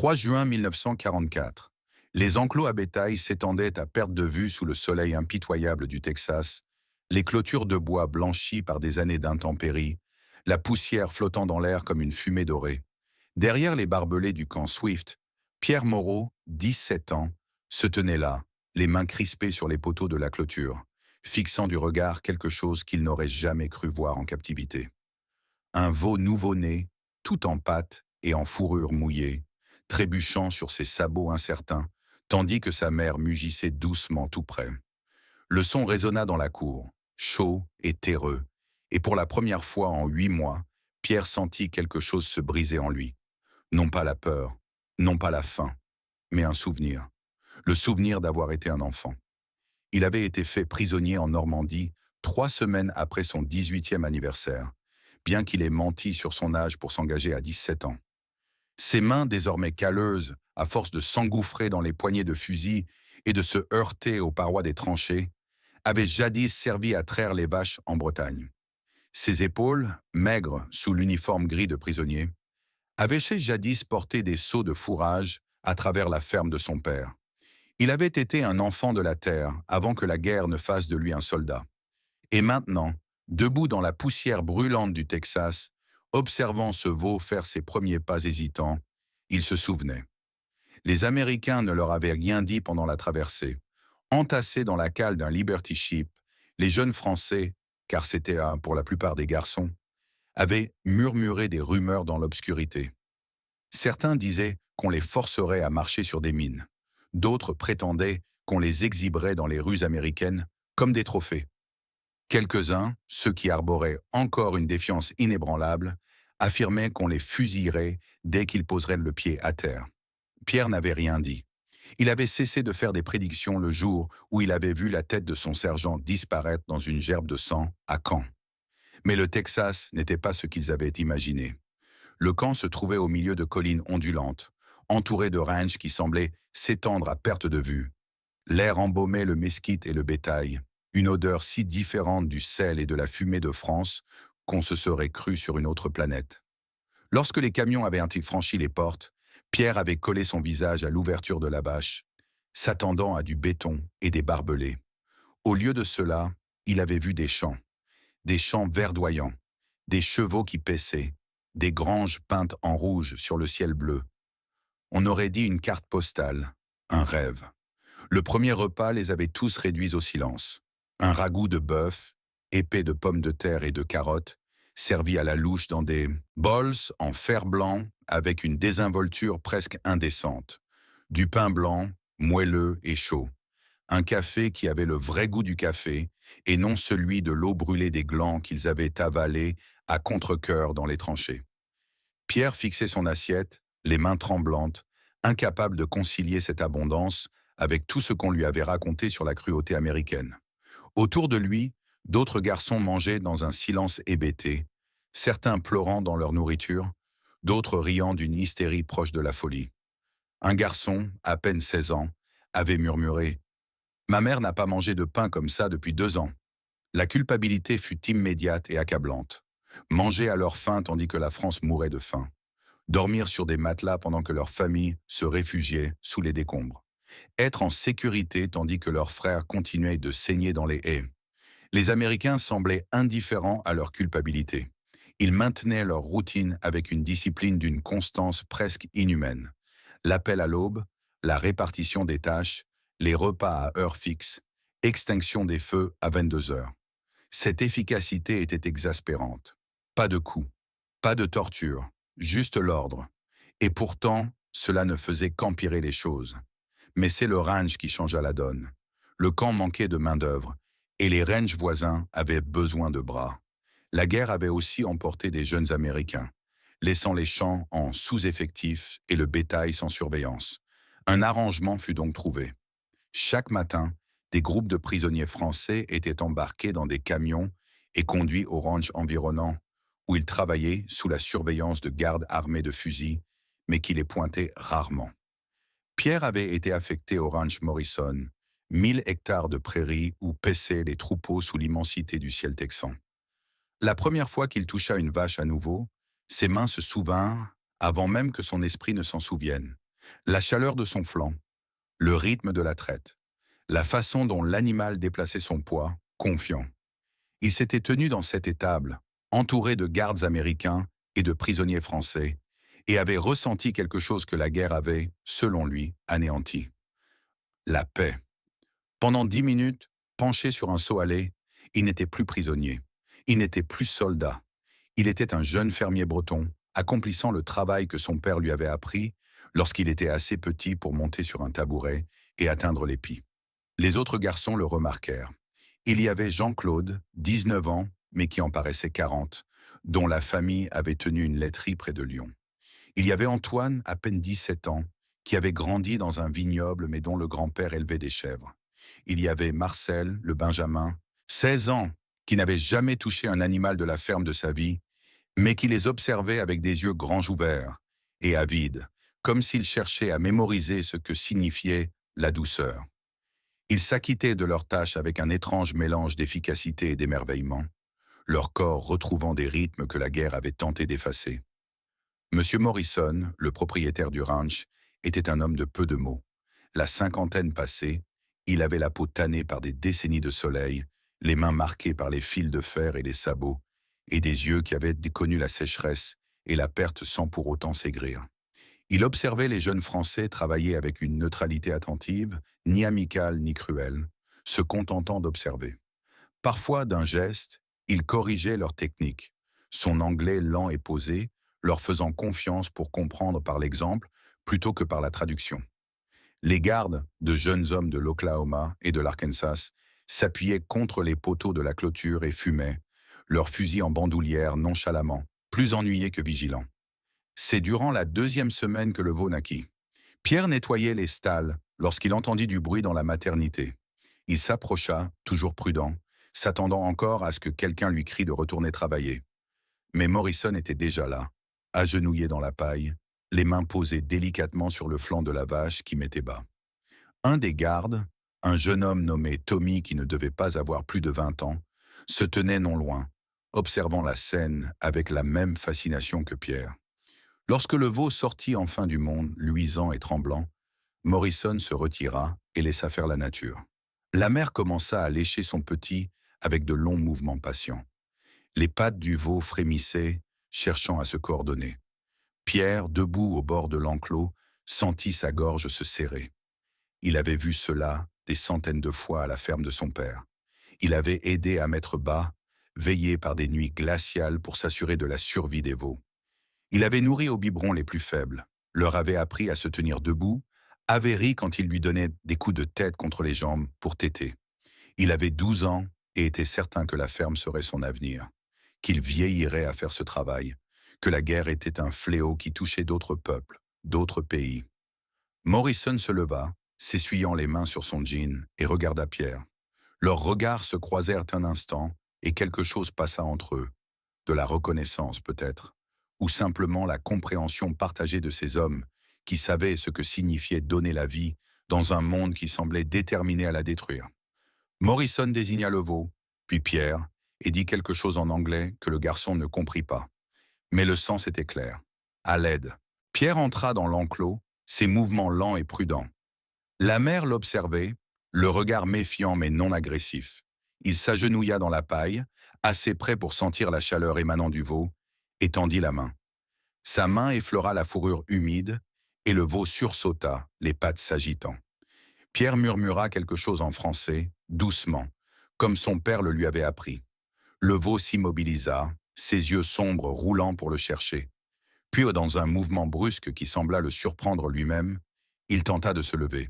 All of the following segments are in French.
3 juin 1944. Les enclos à bétail s'étendaient à perte de vue sous le soleil impitoyable du Texas, les clôtures de bois blanchies par des années d'intempéries, la poussière flottant dans l'air comme une fumée dorée. Derrière les barbelés du camp Swift, Pierre Moreau, 17 ans, se tenait là, les mains crispées sur les poteaux de la clôture, fixant du regard quelque chose qu'il n'aurait jamais cru voir en captivité. Un veau nouveau-né, tout en pâte et en fourrure mouillée, trébuchant sur ses sabots incertains, tandis que sa mère mugissait doucement tout près. Le son résonna dans la cour, chaud et terreux, et pour la première fois en 8 mois, Pierre sentit quelque chose se briser en lui. Non pas la peur, non pas la faim, mais un souvenir. Le souvenir d'avoir été un enfant. Il avait été fait prisonnier en Normandie 3 semaines après son 18e anniversaire, bien qu'il ait menti sur son âge pour s'engager à 17 ans. Ses mains désormais calleuses, à force de s'engouffrer dans les poignées de fusil et de se heurter aux parois des tranchées, avaient jadis servi à traire les vaches en Bretagne. Ses épaules, maigres sous l'uniforme gris de prisonnier, avaient jadis porté des seaux de fourrage à travers la ferme de son père. Il avait été un enfant de la terre avant que la guerre ne fasse de lui un soldat. Et maintenant, debout dans la poussière brûlante du Texas, observant ce veau faire ses premiers pas hésitants, il se souvenait. Les Américains ne leur avaient rien dit pendant la traversée. Entassés dans la cale d'un Liberty Ship, les jeunes Français, car c'était pour la plupart des garçons, avaient murmuré des rumeurs dans l'obscurité. Certains disaient qu'on les forcerait à marcher sur des mines. D'autres prétendaient qu'on les exhiberait dans les rues américaines comme des trophées. Quelques-uns, ceux qui arboraient encore une défiance inébranlable, affirmaient qu'on les fusillerait dès qu'ils poseraient le pied à terre. Pierre n'avait rien dit. Il avait cessé de faire des prédictions le jour où il avait vu la tête de son sergent disparaître dans une gerbe de sang à Caen. Mais le Texas n'était pas ce qu'ils avaient imaginé. Le camp se trouvait au milieu de collines ondulantes, entouré de ranges qui semblaient s'étendre à perte de vue. L'air embaumait le mesquite et le bétail, une odeur si différente du sel et de la fumée de France qu'on se serait cru sur une autre planète. Lorsque les camions avaient franchi les portes, Pierre avait collé son visage à l'ouverture de la bâche, s'attendant à du béton et des barbelés. Au lieu de cela, il avait vu des champs verdoyants, des chevaux qui paissaient, des granges peintes en rouge sur le ciel bleu. On aurait dit une carte postale, un rêve. Le premier repas les avait tous réduits au silence. Un ragoût de bœuf, épais de pommes de terre et de carottes, servi à la louche dans des bols en fer blanc avec une désinvolture presque indécente. Du pain blanc, moelleux et chaud. Un café qui avait le vrai goût du café et non celui de l'eau brûlée des glands qu'ils avaient avalé à contre-cœur dans les tranchées. Pierre fixait son assiette, les mains tremblantes, incapable de concilier cette abondance avec tout ce qu'on lui avait raconté sur la cruauté américaine. Autour de lui, d'autres garçons mangeaient dans un silence hébété, certains pleurant dans leur nourriture, d'autres riant d'une hystérie proche de la folie. Un garçon, à peine 16 ans, avait murmuré « Ma mère n'a pas mangé de pain comme ça depuis 2 ans ». La culpabilité fut immédiate et accablante. Manger à leur faim tandis que la France mourait de faim. Dormir sur des matelas pendant que leur famille se réfugiait sous les décombres. Être en sécurité tandis que leurs frères continuaient de saigner dans les haies. Les Américains semblaient indifférents à leur culpabilité. Ils maintenaient leur routine avec une discipline d'une constance presque inhumaine. L'appel à l'aube, la répartition des tâches, les repas à heure fixe, extinction des feux à 22 heures. Cette efficacité était exaspérante. Pas de coups, pas de torture, juste l'ordre. Et pourtant, cela ne faisait qu'empirer les choses. Mais c'est le range qui changea la donne. Le camp manquait de main-d'œuvre, et les ranges voisins avaient besoin de bras. La guerre avait aussi emporté des jeunes Américains, laissant les champs en sous-effectif et le bétail sans surveillance. Un arrangement fut donc trouvé. Chaque matin, des groupes de prisonniers français étaient embarqués dans des camions et conduits aux ranchs environnants, où ils travaillaient sous la surveillance de gardes armés de fusils, mais qui les pointaient rarement. Pierre avait été affecté au ranch Morrison, 1000 hectares de prairies où paissaient les troupeaux sous l'immensité du ciel texan. La première fois qu'il toucha une vache à nouveau, ses mains se souvinrent avant même que son esprit ne s'en souvienne. La chaleur de son flanc, le rythme de la traite, la façon dont l'animal déplaçait son poids, confiant. Il s'était tenu dans cette étable, entouré de gardes américains et de prisonniers français, et avait ressenti quelque chose que la guerre avait, selon lui, anéanti. La paix. Pendant 10 minutes, penché sur un seau à lait, il n'était plus prisonnier. Il n'était plus soldat. Il était un jeune fermier breton, accomplissant le travail que son père lui avait appris lorsqu'il était assez petit pour monter sur un tabouret et atteindre l'épi. Les autres garçons le remarquèrent. Il y avait Jean-Claude, 19 ans, mais qui en paraissait 40, dont la famille avait tenu une laiterie près de Lyon. Il y avait Antoine, à peine 17 ans, qui avait grandi dans un vignoble mais dont le grand-père élevait des chèvres. Il y avait Marcel, le Benjamin, 16 ans, qui n'avait jamais touché un animal de la ferme de sa vie, mais qui les observait avec des yeux grands ouverts et avides, comme s'il cherchait à mémoriser ce que signifiait la douceur. Ils s'acquittaient de leurs tâches avec un étrange mélange d'efficacité et d'émerveillement, leur corps retrouvant des rythmes que la guerre avait tenté d'effacer. Monsieur Morrison, le propriétaire du ranch, était un homme de peu de mots. La cinquantaine passée, il avait la peau tannée par des décennies de soleil, les mains marquées par les fils de fer et les sabots, et des yeux qui avaient connu la sécheresse et la perte sans pour autant s'aigrir. Il observait les jeunes Français travailler avec une neutralité attentive, ni amicale ni cruelle, se contentant d'observer. Parfois, d'un geste, il corrigeait leur technique, son anglais lent et posé, leur faisant confiance pour comprendre par l'exemple plutôt que par la traduction. Les gardes, de jeunes hommes de l'Oklahoma et de l'Arkansas, s'appuyaient contre les poteaux de la clôture et fumaient, leurs fusils en bandoulière nonchalamment, plus ennuyés que vigilants. C'est durant la 2e semaine que le veau naquit. Pierre nettoyait les stalles lorsqu'il entendit du bruit dans la maternité. Il s'approcha, toujours prudent, s'attendant encore à ce que quelqu'un lui crie de retourner travailler. Mais Morrison était déjà là, agenouillé dans la paille, les mains posées délicatement sur le flanc de la vache qui mettait bas. Un des gardes, un jeune homme nommé Tommy qui ne devait pas avoir plus de 20 ans, se tenait non loin, observant la scène avec la même fascination que Pierre. Lorsque le veau sortit enfin du monde, luisant et tremblant, Morrison se retira et laissa faire la nature. La mère commença à lécher son petit avec de longs mouvements patients. Les pattes du veau frémissaient, cherchant à se coordonner. Pierre, debout au bord de l'enclos, sentit sa gorge se serrer. Il avait vu cela des centaines de fois à la ferme de son père. Il avait aidé à mettre bas, veillé par des nuits glaciales pour s'assurer de la survie des veaux. Il avait nourri aux biberons les plus faibles, leur avait appris à se tenir debout, avait ri quand il lui donnait des coups de tête contre les jambes pour téter. Il avait 12 ans et était certain que la ferme serait son avenir, qu'il vieillirait à faire ce travail, que la guerre était un fléau qui touchait d'autres peuples, d'autres pays. Morrison se leva, s'essuyant les mains sur son jean, et regarda Pierre. Leurs regards se croisèrent un instant, et quelque chose passa entre eux. De la reconnaissance peut-être, ou simplement la compréhension partagée de ces hommes qui savaient ce que signifiait donner la vie dans un monde qui semblait déterminé à la détruire. Morrison désigna le veau, puis Pierre, et dit quelque chose en anglais que le garçon ne comprit pas. Mais le sens était clair. À l'aide. Pierre entra dans l'enclos, ses mouvements lents et prudents. La mère l'observait, le regard méfiant mais non agressif. Il s'agenouilla dans la paille, assez près pour sentir la chaleur émanant du veau, et tendit la main. Sa main effleura la fourrure humide, et le veau sursauta, les pattes s'agitant. Pierre murmura quelque chose en français, doucement, comme son père le lui avait appris. Le veau s'immobilisa, ses yeux sombres roulant pour le chercher. Puis, dans un mouvement brusque qui sembla le surprendre lui-même, il tenta de se lever.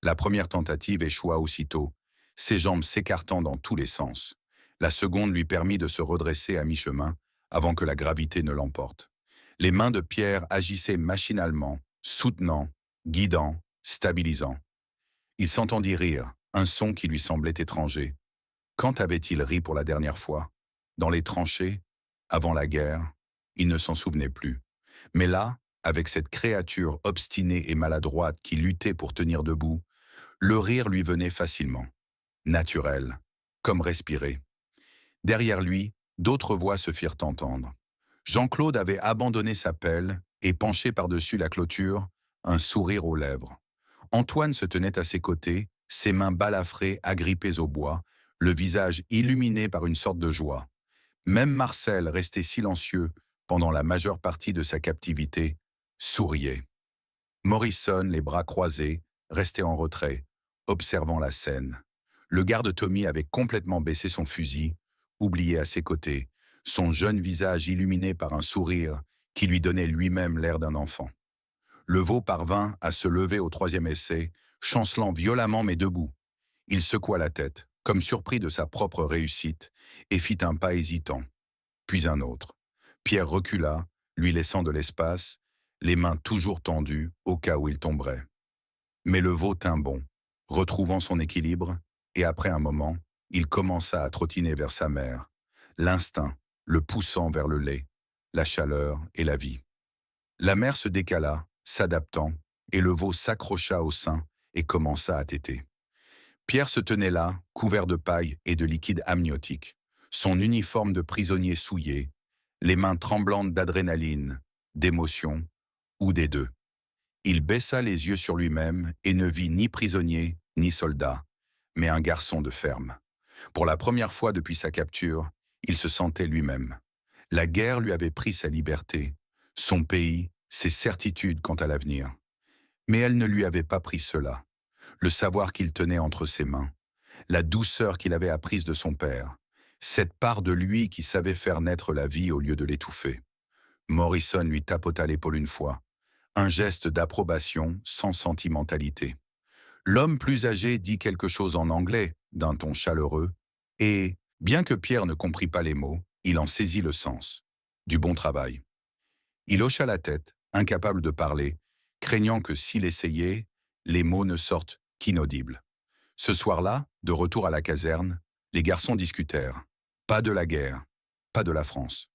La première tentative échoua aussitôt, ses jambes s'écartant dans tous les sens. La seconde lui permit de se redresser à mi-chemin, avant que la gravité ne l'emporte. Les mains de Pierre agissaient machinalement, soutenant, guidant, stabilisant. Il s'entendit rire, un son qui lui semblait étranger. Quand avait-il ri pour la dernière fois? Dans les tranchées? Avant la guerre? Il ne s'en souvenait plus. Mais là, avec cette créature obstinée et maladroite qui luttait pour tenir debout, le rire lui venait facilement. Naturel, comme respirer. Derrière lui, d'autres voix se firent entendre. Jean-Claude avait abandonné sa pelle et, penché par-dessus la clôture, un sourire aux lèvres. Antoine se tenait à ses côtés, ses mains balafrées, agrippées au bois, le visage illuminé par une sorte de joie. Même Marcel, resté silencieux pendant la majeure partie de sa captivité, souriait. Morrison, les bras croisés, restait en retrait, observant la scène. Le garde Tommy avait complètement baissé son fusil, oublié à ses côtés, son jeune visage illuminé par un sourire qui lui donnait lui-même l'air d'un enfant. Le veau parvint à se lever au troisième essai, chancelant violemment mais debout. Il secoua la tête, comme surpris de sa propre réussite, et fit un pas hésitant, puis un autre. Pierre recula, lui laissant de l'espace, les mains toujours tendues au cas où il tomberait. Mais le veau tint bon, retrouvant son équilibre, et après un moment, il commença à trottiner vers sa mère, l'instinct le poussant vers le lait, la chaleur et la vie. La mère se décala, s'adaptant, et le veau s'accrocha au sein et commença à téter. Pierre se tenait là, couvert de paille et de liquide amniotique, son uniforme de prisonnier souillé, les mains tremblantes d'adrénaline, d'émotion, ou des deux. Il baissa les yeux sur lui-même et ne vit ni prisonnier, ni soldat, mais un garçon de ferme. Pour la première fois depuis sa capture, il se sentait lui-même. La guerre lui avait pris sa liberté, son pays, ses certitudes quant à l'avenir. Mais elle ne lui avait pas pris cela. Le savoir qu'il tenait entre ses mains, la douceur qu'il avait apprise de son père, cette part de lui qui savait faire naître la vie au lieu de l'étouffer. Morrison lui tapota l'épaule une fois, un geste d'approbation sans sentimentalité. L'homme plus âgé dit quelque chose en anglais, d'un ton chaleureux, et, bien que Pierre ne comprît pas les mots, il en saisit le sens. Du bon travail. Il hocha la tête, incapable de parler, craignant que s'il essayait, les mots ne sortent qu'inaudibles. Ce soir-là, de retour à la caserne, les garçons discutèrent. Pas de la guerre, pas de la France,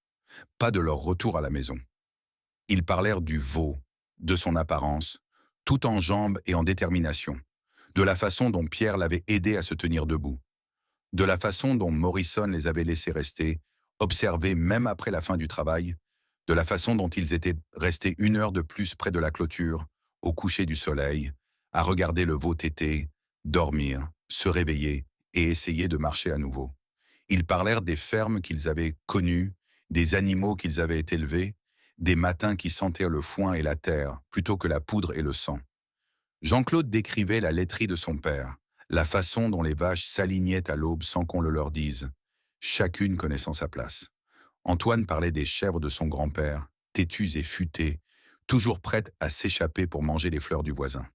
pas de leur retour à la maison. Ils parlèrent du veau, de son apparence, tout en jambes et en détermination, de la façon dont Pierre l'avait aidé à se tenir debout, de la façon dont Morrison les avait laissés rester, observer même après la fin du travail, de la façon dont ils étaient restés 1 heure de plus près de la clôture, au coucher du soleil, à regarder le veau téter, dormir, se réveiller et essayer de marcher à nouveau. Ils parlèrent des fermes qu'ils avaient connues, des animaux qu'ils avaient élevés, des matins qui sentaient le foin et la terre plutôt que la poudre et le sang. Jean-Claude décrivait la laiterie de son père, la façon dont les vaches s'alignaient à l'aube sans qu'on le leur dise, chacune connaissant sa place. Antoine parlait des chèvres de son grand-père, têtues et futées, toujours prêtes à s'échapper pour manger les fleurs du voisin.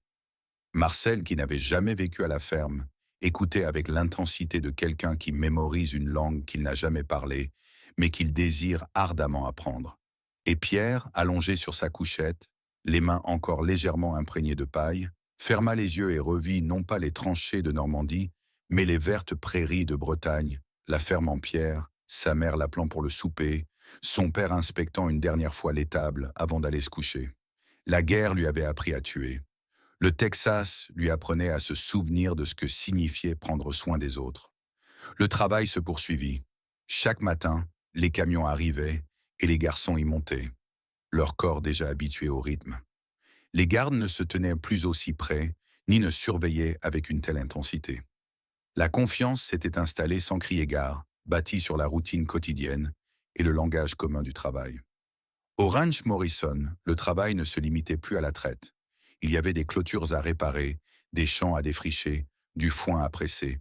Marcel, qui n'avait jamais vécu à la ferme, écoutait avec l'intensité de quelqu'un qui mémorise une langue qu'il n'a jamais parlée, mais qu'il désire ardemment apprendre. Et Pierre, allongé sur sa couchette, les mains encore légèrement imprégnées de paille, ferma les yeux et revit non pas les tranchées de Normandie, mais les vertes prairies de Bretagne, la ferme en pierre, sa mère l'appelant pour le souper, son père inspectant une dernière fois l'étable avant d'aller se coucher. La guerre lui avait appris à tuer. Le Texas lui apprenait à se souvenir de ce que signifiait prendre soin des autres. Le travail se poursuivit. Chaque matin, les camions arrivaient et les garçons y montaient, leur corps déjà habitué au rythme. Les gardes ne se tenaient plus aussi près, ni ne surveillaient avec une telle intensité. La confiance s'était installée sans crier gare, bâtie sur la routine quotidienne et le langage commun du travail. Au ranch Morrison, le travail ne se limitait plus à la traite. Il y avait des clôtures à réparer, des champs à défricher, du foin à presser.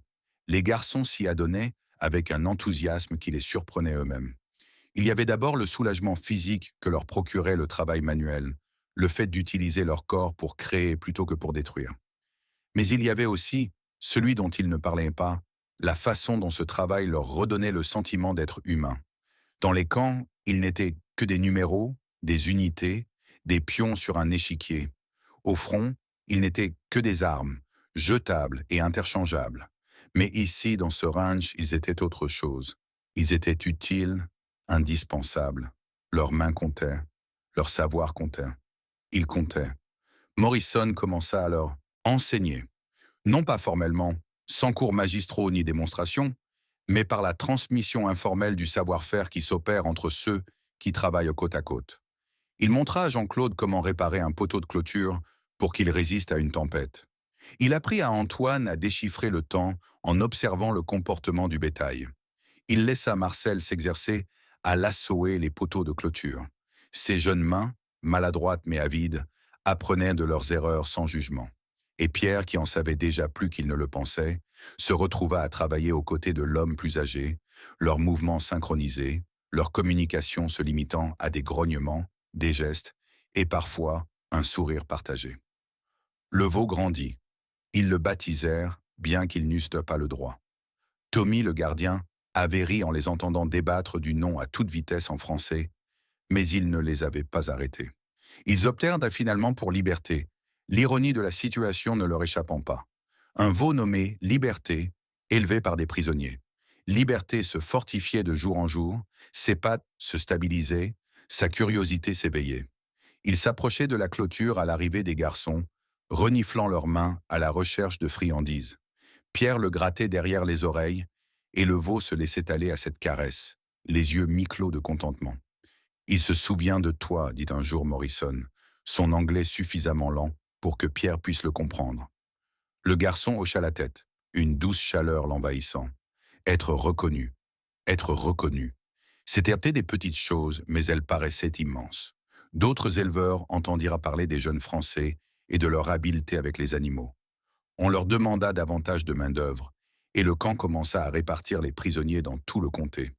Les garçons s'y adonnaient avec un enthousiasme qui les surprenait eux-mêmes. Il y avait d'abord le soulagement physique que leur procurait le travail manuel, le fait d'utiliser leur corps pour créer plutôt que pour détruire. Mais il y avait aussi, celui dont ils ne parlaient pas, la façon dont ce travail leur redonnait le sentiment d'être humains. Dans les camps, ils n'étaient que des numéros, des unités, des pions sur un échiquier. Au front, ils n'étaient que des armes, jetables et interchangeables. Mais ici, dans ce ranch, ils étaient autre chose. Ils étaient utiles, indispensables. Leurs mains comptaient, leur savoir comptait. Ils comptaient. Morrison commença à leur enseigner. Non pas formellement, sans cours magistraux ni démonstrations, mais par la transmission informelle du savoir-faire qui s'opère entre ceux qui travaillent côte à côte. Il montra à Jean-Claude comment réparer un poteau de clôture pour qu'il résiste à une tempête. Il apprit à Antoine à déchiffrer le temps en observant le comportement du bétail. Il laissa Marcel s'exercer à lassoer les poteaux de clôture. Ses jeunes mains, maladroites mais avides, apprenaient de leurs erreurs sans jugement. Et Pierre, qui en savait déjà plus qu'il ne le pensait, se retrouva à travailler aux côtés de l'homme plus âgé, leurs mouvements synchronisés, leur communication se limitant à des grognements, des gestes et parfois un sourire partagé. Le veau grandit. Ils le baptisèrent, bien qu'ils n'eussent pas le droit. Tommy, le gardien, avait ri en les entendant débattre du nom à toute vitesse en français, mais il ne les avait pas arrêtés. Ils optèrent finalement pour Liberté, l'ironie de la situation ne leur échappant pas. Un veau nommé Liberté, élevé par des prisonniers. Liberté se fortifiait de jour en jour, ses pattes se stabilisaient, sa curiosité s'éveillait. Il s'approchait de la clôture à l'arrivée des garçons, reniflant leurs mains à la recherche de friandises. Pierre le grattait derrière les oreilles, et le veau se laissait aller à cette caresse, les yeux mi-clos de contentement. « Il se souvient de toi », dit un jour Morrison, son anglais suffisamment lent pour que Pierre puisse le comprendre. Le garçon hocha la tête, une douce chaleur l'envahissant. Être reconnu, être reconnu. C'étaient des petites choses, mais elles paraissaient immenses. D'autres éleveurs entendirent parler des jeunes Français et de leur habileté avec les animaux. On leur demanda davantage de main-d'œuvre, et le camp commença à répartir les prisonniers dans tout le comté.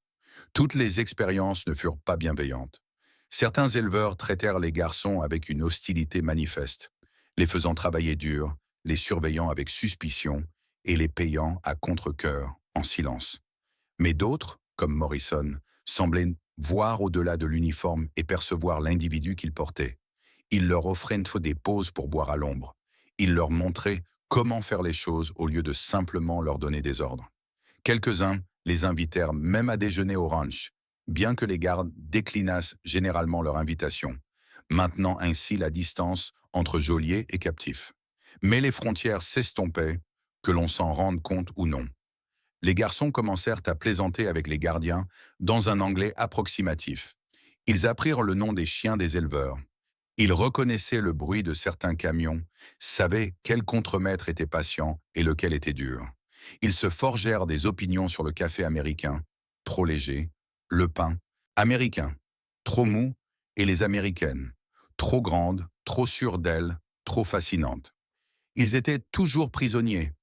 Toutes les expériences ne furent pas bienveillantes. Certains éleveurs traitèrent les garçons avec une hostilité manifeste, les faisant travailler dur, les surveillant avec suspicion et les payant à contre-cœur, en silence. Mais d'autres, comme Morrison, semblaient voir au-delà de l'uniforme et percevoir l'individu qu'ils portaient. Ils leur offraient des pauses pour boire à l'ombre. Ils leur montraient comment faire les choses au lieu de simplement leur donner des ordres. Quelques-uns les invitèrent même à déjeuner au ranch, bien que les gardes déclinassent généralement leur invitation, maintenant ainsi la distance entre geôliers et captifs. Mais les frontières s'estompaient, que l'on s'en rende compte ou non. Les garçons commencèrent à plaisanter avec les gardiens dans un anglais approximatif. Ils apprirent le nom des chiens des éleveurs. Ils reconnaissaient le bruit de certains camions, savaient quel contremaître était patient et lequel était dur. Ils se forgèrent des opinions sur le café américain, trop léger, le pain, américain, trop mou, et les américaines, trop grandes, trop sûres d'elles, trop fascinantes. Ils étaient toujours prisonniers,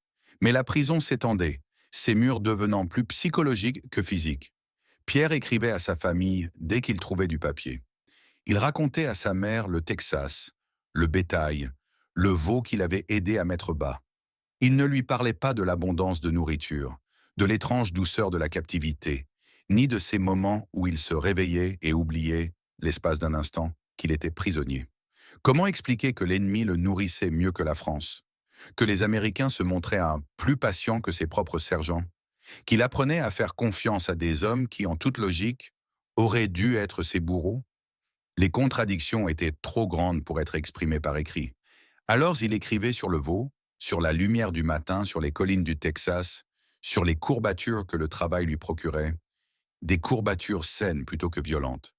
mais la prison s'étendait, ses murs devenant plus psychologiques que physiques. Pierre écrivait à sa famille dès qu'il trouvait du papier. Il racontait à sa mère le Texas, le bétail, le veau qu'il avait aidé à mettre bas. Il ne lui parlait pas de l'abondance de nourriture, de l'étrange douceur de la captivité, ni de ces moments où il se réveillait et oubliait, l'espace d'un instant, qu'il était prisonnier. Comment expliquer que l'ennemi le nourrissait mieux que la France? Que les Américains se montraient plus patients que ses propres sergents? Qu'il apprenait à faire confiance à des hommes qui, en toute logique, auraient dû être ses bourreaux? Les contradictions étaient trop grandes pour être exprimées par écrit. Alors il écrivait sur le veau, sur la lumière du matin, sur les collines du Texas, sur les courbatures que le travail lui procurait, des courbatures saines plutôt que violentes.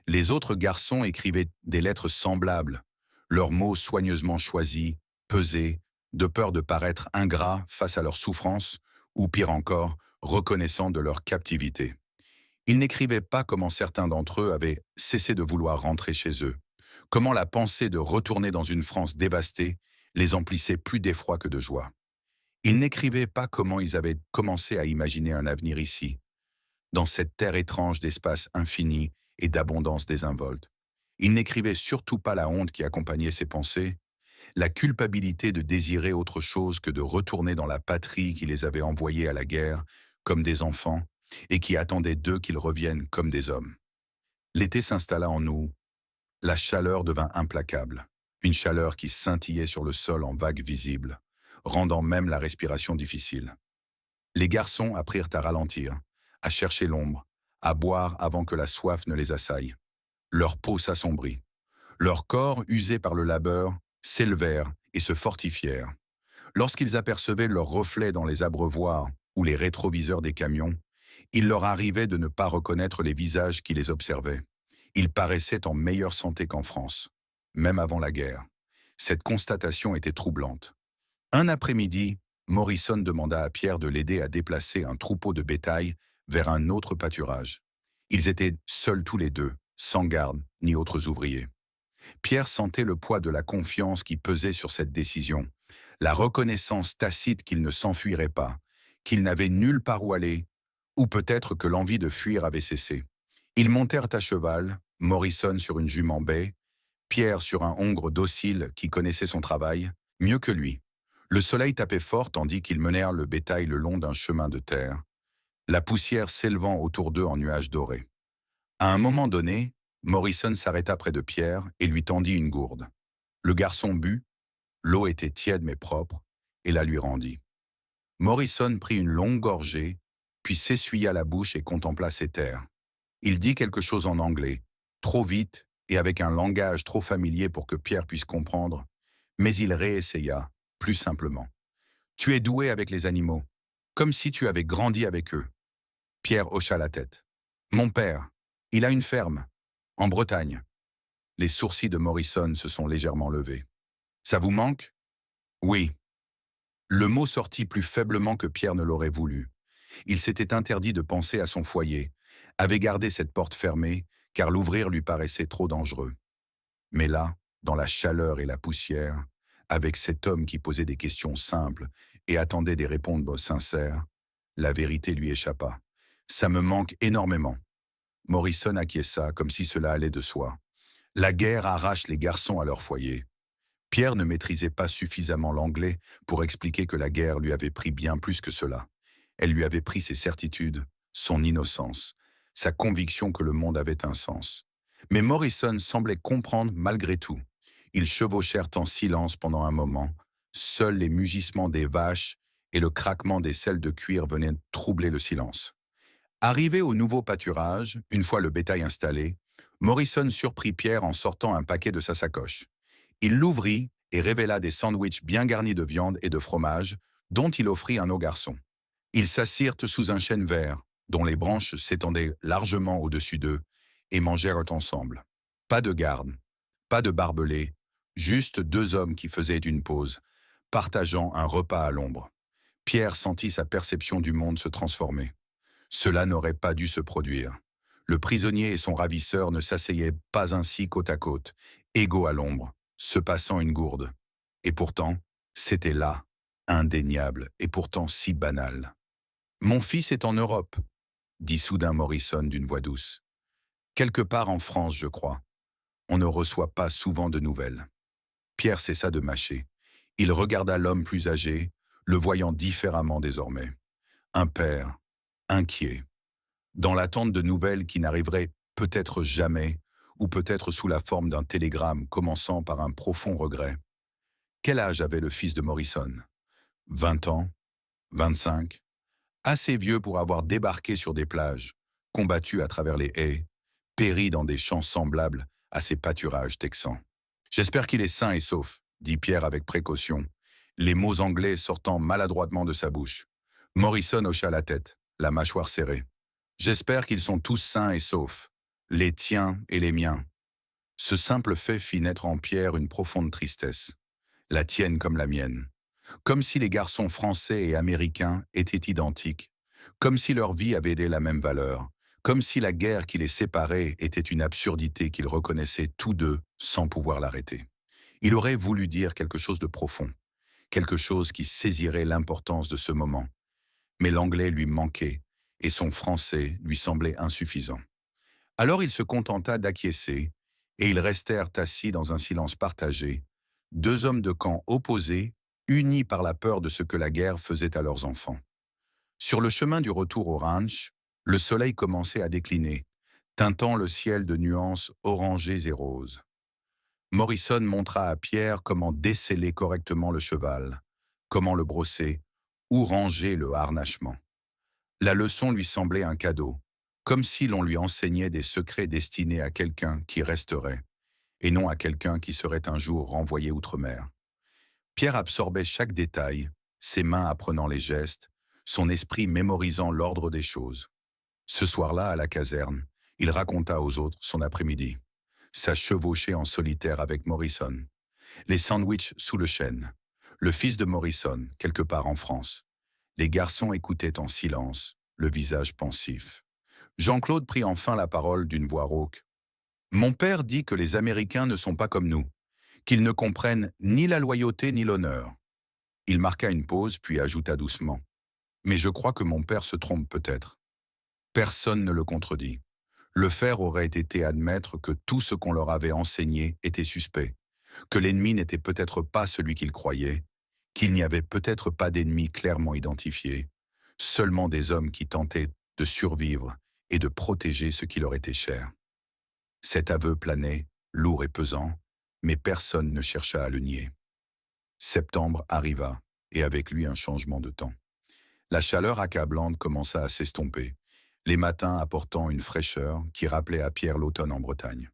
Les autres garçons écrivaient des lettres semblables, leurs mots soigneusement choisis, pesés, de peur de paraître ingrats face à leur souffrance, ou pire encore, reconnaissants de leur captivité. Ils n'écrivaient pas comment certains d'entre eux avaient cessé de vouloir rentrer chez eux, comment la pensée de retourner dans une France dévastée les emplissait plus d'effroi que de joie. Ils n'écrivaient pas comment ils avaient commencé à imaginer un avenir ici, dans cette terre étrange d'espace infini et d'abondance désinvolte. Ils n'écrivaient surtout pas la honte qui accompagnait ces pensées, la culpabilité de désirer autre chose que de retourner dans la patrie qui les avait envoyés à la guerre comme des enfants et qui attendait d'eux qu'ils reviennent comme des hommes. L'été s'installa en nous, la chaleur devint implacable, une chaleur qui scintillait sur le sol en vagues visibles, rendant même la respiration difficile. Les garçons apprirent à ralentir, à chercher l'ombre, à boire avant que la soif ne les assaille. Leur peau s'assombrit. Leurs corps, usés par le labeur, s'élevèrent et se fortifièrent. Lorsqu'ils apercevaient leurs reflets dans les abreuvoirs ou les rétroviseurs des camions, il leur arrivait de ne pas reconnaître les visages qui les observaient. Ils paraissaient en meilleure santé qu'en France, même avant la guerre. Cette constatation était troublante. Un après-midi, Morrison demanda à Pierre de l'aider à déplacer un troupeau de bétail vers un autre pâturage. Ils étaient seuls tous les deux, sans garde ni autres ouvriers. Pierre sentait le poids de la confiance qui pesait sur cette décision, la reconnaissance tacite qu'il ne s'enfuirait pas, qu'il n'avait nulle part où aller, ou peut-être que l'envie de fuir avait cessé. Ils montèrent à cheval, Morrison sur une jument baie, Pierre sur un hongre docile qui connaissait son travail, mieux que lui. Le soleil tapait fort tandis qu'ils menèrent le bétail le long d'un chemin de terre, la poussière s'élevant autour d'eux en nuages dorés. À un moment donné, Morrison s'arrêta près de Pierre et lui tendit une gourde. Le garçon but, l'eau était tiède mais propre, et la lui rendit. Morrison prit une longue gorgée, puis s'essuya la bouche et contempla ses terres. Il dit quelque chose en anglais, trop vite et avec un langage trop familier pour que Pierre puisse comprendre, mais il réessaya, plus simplement. « Tu es doué avec les animaux, comme si tu avais grandi avec eux. » Pierre hocha la tête. « Mon père, il a une ferme, en Bretagne. » Les sourcils de Morrison se sont légèrement levés. « Ça vous manque ?»« Oui. » Le mot sortit plus faiblement que Pierre ne l'aurait voulu. Il s'était interdit de penser à son foyer, avait gardé cette porte fermée, car l'ouvrir lui paraissait trop dangereux. Mais là, dans la chaleur et la poussière, avec cet homme qui posait des questions simples et attendait des réponses sincères, la vérité lui échappa. « Ça me manque énormément. » Morrison acquiesça comme si cela allait de soi. La guerre arrache les garçons à leur foyer. Pierre ne maîtrisait pas suffisamment l'anglais pour expliquer que la guerre lui avait pris bien plus que cela. Elle lui avait pris ses certitudes, son innocence, sa conviction que le monde avait un sens. Mais Morrison semblait comprendre malgré tout. Ils chevauchèrent en silence pendant un moment. Seuls les mugissements des vaches et le craquement des selles de cuir venaient troubler le silence. Arrivé au nouveau pâturage, une fois le bétail installé, Morrison surprit Pierre en sortant un paquet de sa sacoche. Il l'ouvrit et révéla des sandwichs bien garnis de viande et de fromage, dont il offrit un au garçon. Ils s'assirent sous un chêne vert, dont les branches s'étendaient largement au-dessus d'eux, et mangèrent ensemble. Pas de garde, pas de barbelés, juste deux hommes qui faisaient une pause, partageant un repas à l'ombre. Pierre sentit sa perception du monde se transformer. Cela n'aurait pas dû se produire. Le prisonnier et son ravisseur ne s'asseyaient pas ainsi côte à côte, égaux à l'ombre, se passant une gourde. Et pourtant, c'était là, indéniable, et pourtant si banal. « Mon fils est en Europe », dit soudain Morrison d'une voix douce. « Quelque part en France, je crois. On ne reçoit pas souvent de nouvelles. » Pierre cessa de mâcher. Il regarda l'homme plus âgé, le voyant différemment désormais. Un père, inquiet, dans l'attente de nouvelles qui n'arriveraient peut-être jamais, ou peut-être sous la forme d'un télégramme commençant par un profond regret. Quel âge avait le fils de Morrison? 20 ans? 25? Assez vieux pour avoir débarqué sur des plages, combattu à travers les haies, péri dans des champs semblables à ces pâturages texans. « J'espère qu'il est sain et sauf », dit Pierre avec précaution, les mots anglais sortant maladroitement de sa bouche. Morrison hocha la tête, la mâchoire serrée. « J'espère qu'ils sont tous sains et saufs, les tiens et les miens. » Ce simple fait fit naître en Pierre une profonde tristesse, la tienne comme la mienne. Comme si les garçons français et américains étaient identiques, comme si leur vie avait la même valeur, comme si la guerre qui les séparait était une absurdité qu'ils reconnaissaient tous deux sans pouvoir l'arrêter. Il aurait voulu dire quelque chose de profond, quelque chose qui saisirait l'importance de ce moment. Mais l'anglais lui manquait et son français lui semblait insuffisant. Alors il se contenta d'acquiescer et ils restèrent assis dans un silence partagé, deux hommes de camp opposés, unis par la peur de ce que la guerre faisait à leurs enfants. Sur le chemin du retour au ranch, le soleil commençait à décliner, teintant le ciel de nuances orangées et roses. Morrison montra à Pierre comment déceler correctement le cheval, comment le brosser, où ranger le harnachement. La leçon lui semblait un cadeau, comme si l'on lui enseignait des secrets destinés à quelqu'un qui resterait, et non à quelqu'un qui serait un jour renvoyé outre-mer. Pierre absorbait chaque détail, ses mains apprenant les gestes, son esprit mémorisant l'ordre des choses. Ce soir-là, à la caserne, il raconta aux autres son après-midi, sa chevauchée en solitaire avec Morrison, Les sandwichs sous le chêne. Le fils de Morrison, quelque part en France. Les garçons écoutaient en silence, le visage pensif. Jean-Claude prit enfin la parole d'une voix rauque. Mon père dit que les Américains ne sont pas comme nous, qu'ils ne comprennent ni la loyauté ni l'honneur. Il marqua une pause, puis ajouta doucement. Mais je crois que mon père se trompe peut-être. Personne ne le contredit. Le faire aurait été admettre que tout ce qu'on leur avait enseigné était suspect, que l'ennemi n'était peut-être pas celui qu'il croyait, qu'il n'y avait peut-être pas d'ennemi clairement identifié, seulement des hommes qui tentaient de survivre et de protéger ce qui leur était cher. Cet aveu planait, lourd et pesant, mais personne ne chercha à le nier. Septembre arriva, et avec lui un changement de temps. La chaleur accablante commença à s'estomper, les matins apportant une fraîcheur qui rappelait à Pierre l'automne en Bretagne.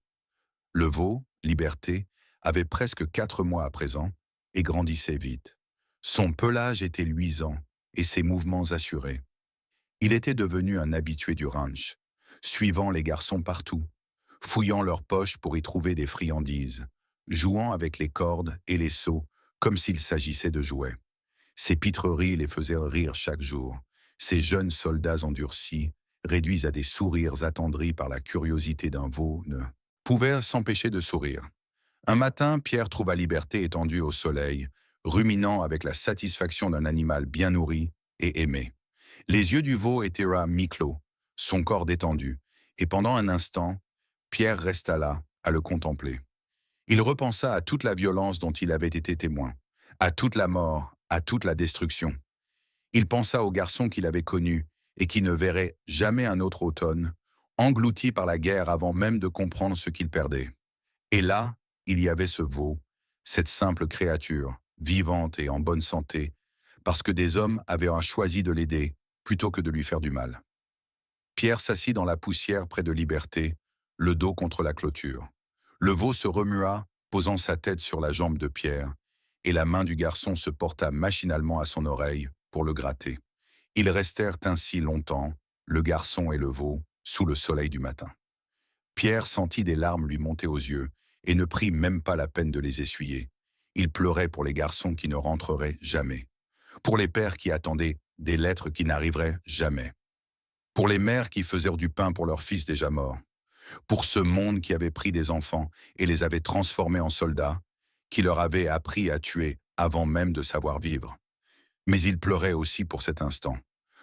Le veau, Liberté, avait presque 4 mois à présent et grandissait vite. Son pelage était luisant et ses mouvements assurés. Il était devenu un habitué du ranch, suivant les garçons partout, fouillant leurs poches pour y trouver des friandises, jouant avec les cordes et les seaux comme s'il s'agissait de jouets. Ses pitreries les faisaient rire chaque jour, ces jeunes soldats endurcis, réduits à des sourires attendris par la curiosité d'un veau, ne pouvaient s'empêcher de sourire. Un matin, Pierre trouva Liberté étendue au soleil, ruminant avec la satisfaction d'un animal bien nourri et aimé. Les yeux du veau étaient à mi-clos, son corps détendu, et pendant un instant, Pierre resta là, à le contempler. Il repensa à toute la violence dont il avait été témoin, à toute la mort, à toute la destruction. Il pensa au garçon qu'il avait connu et qui ne verrait jamais un autre automne, englouti par la guerre avant même de comprendre ce qu'il perdait. Et là, il y avait ce veau, cette simple créature, vivante et en bonne santé, parce que des hommes avaient choisi de l'aider plutôt que de lui faire du mal. Pierre s'assit dans la poussière près de Liberté, le dos contre la clôture. Le veau se remua, posant sa tête sur la jambe de Pierre, et la main du garçon se porta machinalement à son oreille pour le gratter. Ils restèrent ainsi longtemps, le garçon et le veau, sous le soleil du matin. Pierre sentit des larmes lui monter aux yeux et ne prit même pas la peine de les essuyer. Il pleurait pour les garçons qui ne rentreraient jamais, pour les pères qui attendaient des lettres qui n'arriveraient jamais, pour les mères qui faisaient du pain pour leurs fils déjà morts, pour ce monde qui avait pris des enfants et les avait transformés en soldats, qui leur avait appris à tuer avant même de savoir vivre. Mais il pleurait aussi pour cet instant,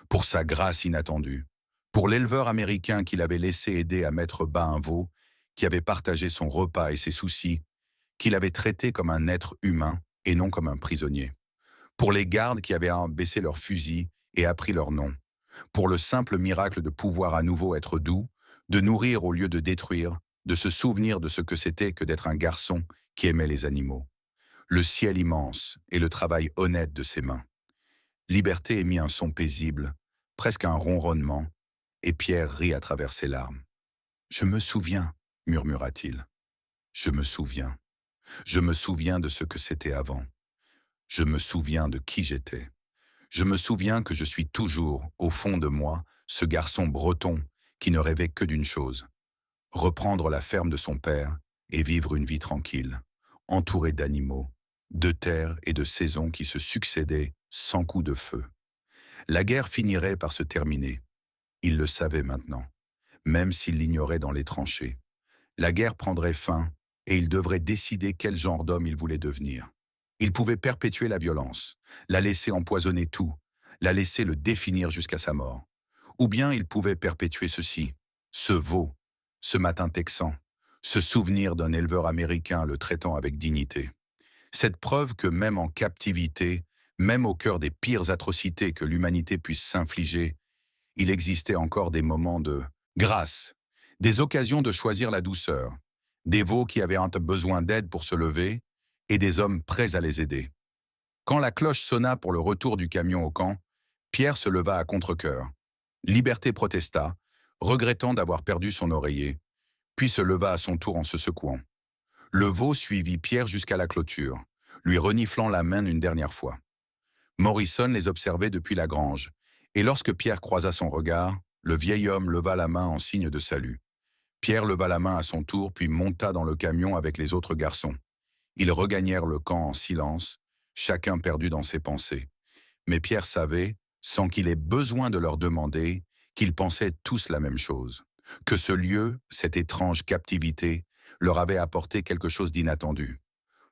pour sa grâce inattendue, pour l'éleveur américain qu'il avait laissé aider à mettre bas un veau, qui avait partagé son repas et ses soucis, qu'il avait traité comme un être humain et non comme un prisonnier, pour les gardes qui avaient baissé leurs fusils et appris leur nom, pour le simple miracle de pouvoir à nouveau être doux, de nourrir au lieu de détruire, de se souvenir de ce que c'était que d'être un garçon qui aimait les animaux, le ciel immense et le travail honnête de ses mains. Liberté émit un son paisible, presque un ronronnement, et Pierre rit à travers ses larmes. « Je me souviens, murmura-t-il. Je me souviens. Je me souviens de ce que c'était avant. Je me souviens de qui j'étais. Je me souviens que je suis toujours, au fond de moi, ce garçon breton qui ne rêvait que d'une chose, reprendre la ferme de son père et vivre une vie tranquille, entouré d'animaux, de terre et de saisons qui se succédaient sans coup de feu. La guerre finirait par se terminer. Il le savait maintenant, même s'il l'ignorait dans les tranchées. La guerre prendrait fin et il devrait décider quel genre d'homme il voulait devenir. Il pouvait perpétuer la violence, la laisser empoisonner tout, la laisser le définir jusqu'à sa mort. Ou bien il pouvait perpétuer ceci, ce veau, ce matin texan, ce souvenir d'un éleveur américain le traitant avec dignité. Cette preuve que même en captivité, même au cœur des pires atrocités que l'humanité puisse s'infliger, il existait encore des moments de grâce, des occasions de choisir la douceur, des veaux qui avaient besoin d'aide pour se lever et des hommes prêts à les aider. Quand la cloche sonna pour le retour du camion au camp, Pierre se leva à contre-cœur. Liberté protesta, regrettant d'avoir perdu son oreiller, puis se leva à son tour en se secouant. Le veau suivit Pierre jusqu'à la clôture, lui reniflant la main une dernière fois. Morrison les observait depuis la grange, et lorsque Pierre croisa son regard, le vieil homme leva la main en signe de salut. Pierre leva la main à son tour, puis monta dans le camion avec les autres garçons. Ils regagnèrent le camp en silence, chacun perdu dans ses pensées. Mais Pierre savait, sans qu'il ait besoin de leur demander, qu'ils pensaient tous la même chose, que ce lieu, cette étrange captivité, leur avait apporté quelque chose d'inattendu.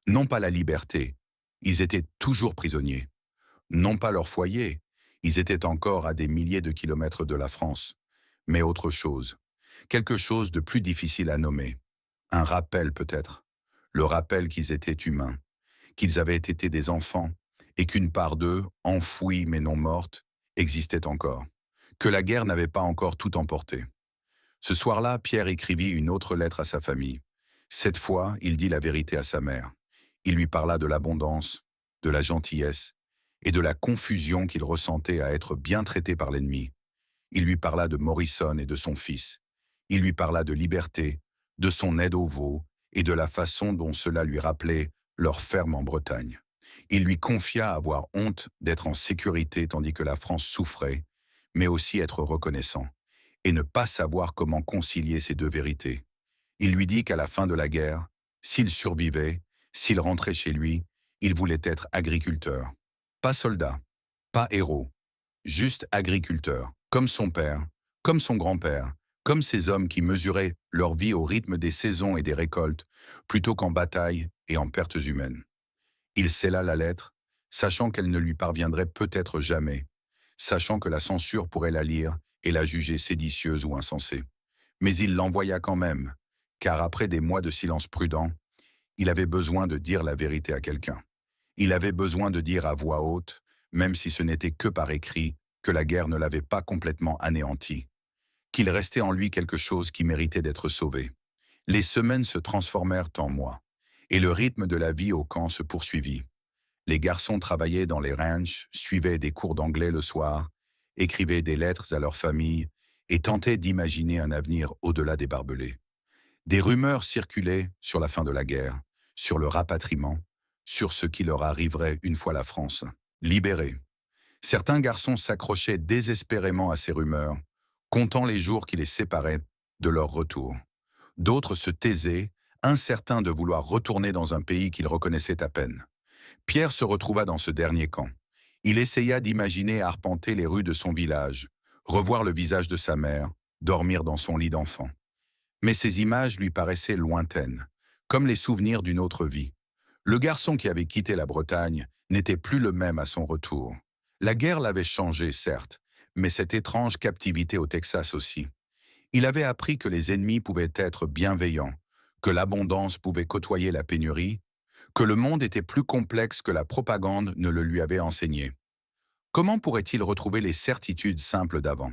Non pas la liberté, ils étaient toujours prisonniers. Non pas leur foyer, ils étaient encore à des milliers de kilomètres de la France. Mais autre chose, quelque chose de plus difficile à nommer. Un rappel peut-être, le rappel qu'ils étaient humains, qu'ils avaient été des enfants, et qu'une part d'eux, enfouie mais non morte, existait encore, que la guerre n'avait pas encore tout emporté. Ce soir-là, Pierre écrivit une autre lettre à sa famille. Cette fois, il dit la vérité à sa mère. Il lui parla de l'abondance, de la gentillesse et de la confusion qu'il ressentait à être bien traité par l'ennemi. Il lui parla de Morrison et de son fils. Il lui parla de liberté, de son aide aux veaux et de la façon dont cela lui rappelait leur ferme en Bretagne. Il lui confia avoir honte d'être en sécurité tandis que la France souffrait, mais aussi être reconnaissant, et ne pas savoir comment concilier ces deux vérités. Il lui dit qu'à la fin de la guerre, s'il survivait, s'il rentrait chez lui, il voulait être agriculteur. Pas soldat, pas héros, juste agriculteur, comme son père, comme son grand-père, comme ces hommes qui mesuraient leur vie au rythme des saisons et des récoltes, plutôt qu'en bataille et en pertes humaines. Il scella la lettre, sachant qu'elle ne lui parviendrait peut-être jamais, sachant que la censure pourrait la lire et la juger séditieuse ou insensée. Mais il l'envoya quand même, car après des mois de silence prudent, il avait besoin de dire la vérité à quelqu'un. Il avait besoin de dire à voix haute, même si ce n'était que par écrit, que la guerre ne l'avait pas complètement anéanti, qu'il restait en lui quelque chose qui méritait d'être sauvé. Les semaines se transformèrent en mois, et le rythme de la vie au camp se poursuivit. Les garçons travaillaient dans les ranchs, suivaient des cours d'anglais le soir, écrivaient des lettres à leur famille et tentaient d'imaginer un avenir au-delà des barbelés. Des rumeurs circulaient sur la fin de la guerre, sur le rapatriement, sur ce qui leur arriverait une fois la France libérée. Certains garçons s'accrochaient désespérément à ces rumeurs, comptant les jours qui les séparaient de leur retour. D'autres se taisaient, incertains de vouloir retourner dans un pays qu'ils reconnaissaient à peine. Pierre se retrouva dans ce dernier camp. Il essaya d'imaginer arpenter les rues de son village, revoir le visage de sa mère, dormir dans son lit d'enfant. Mais ces images lui paraissaient lointaines, comme les souvenirs d'une autre vie. Le garçon qui avait quitté la Bretagne n'était plus le même à son retour. La guerre l'avait changé, certes, mais cette étrange captivité au Texas aussi. Il avait appris que les ennemis pouvaient être bienveillants, que l'abondance pouvait côtoyer la pénurie, que le monde était plus complexe que la propagande ne le lui avait enseigné. Comment pourrait-il retrouver les certitudes simples d'avant?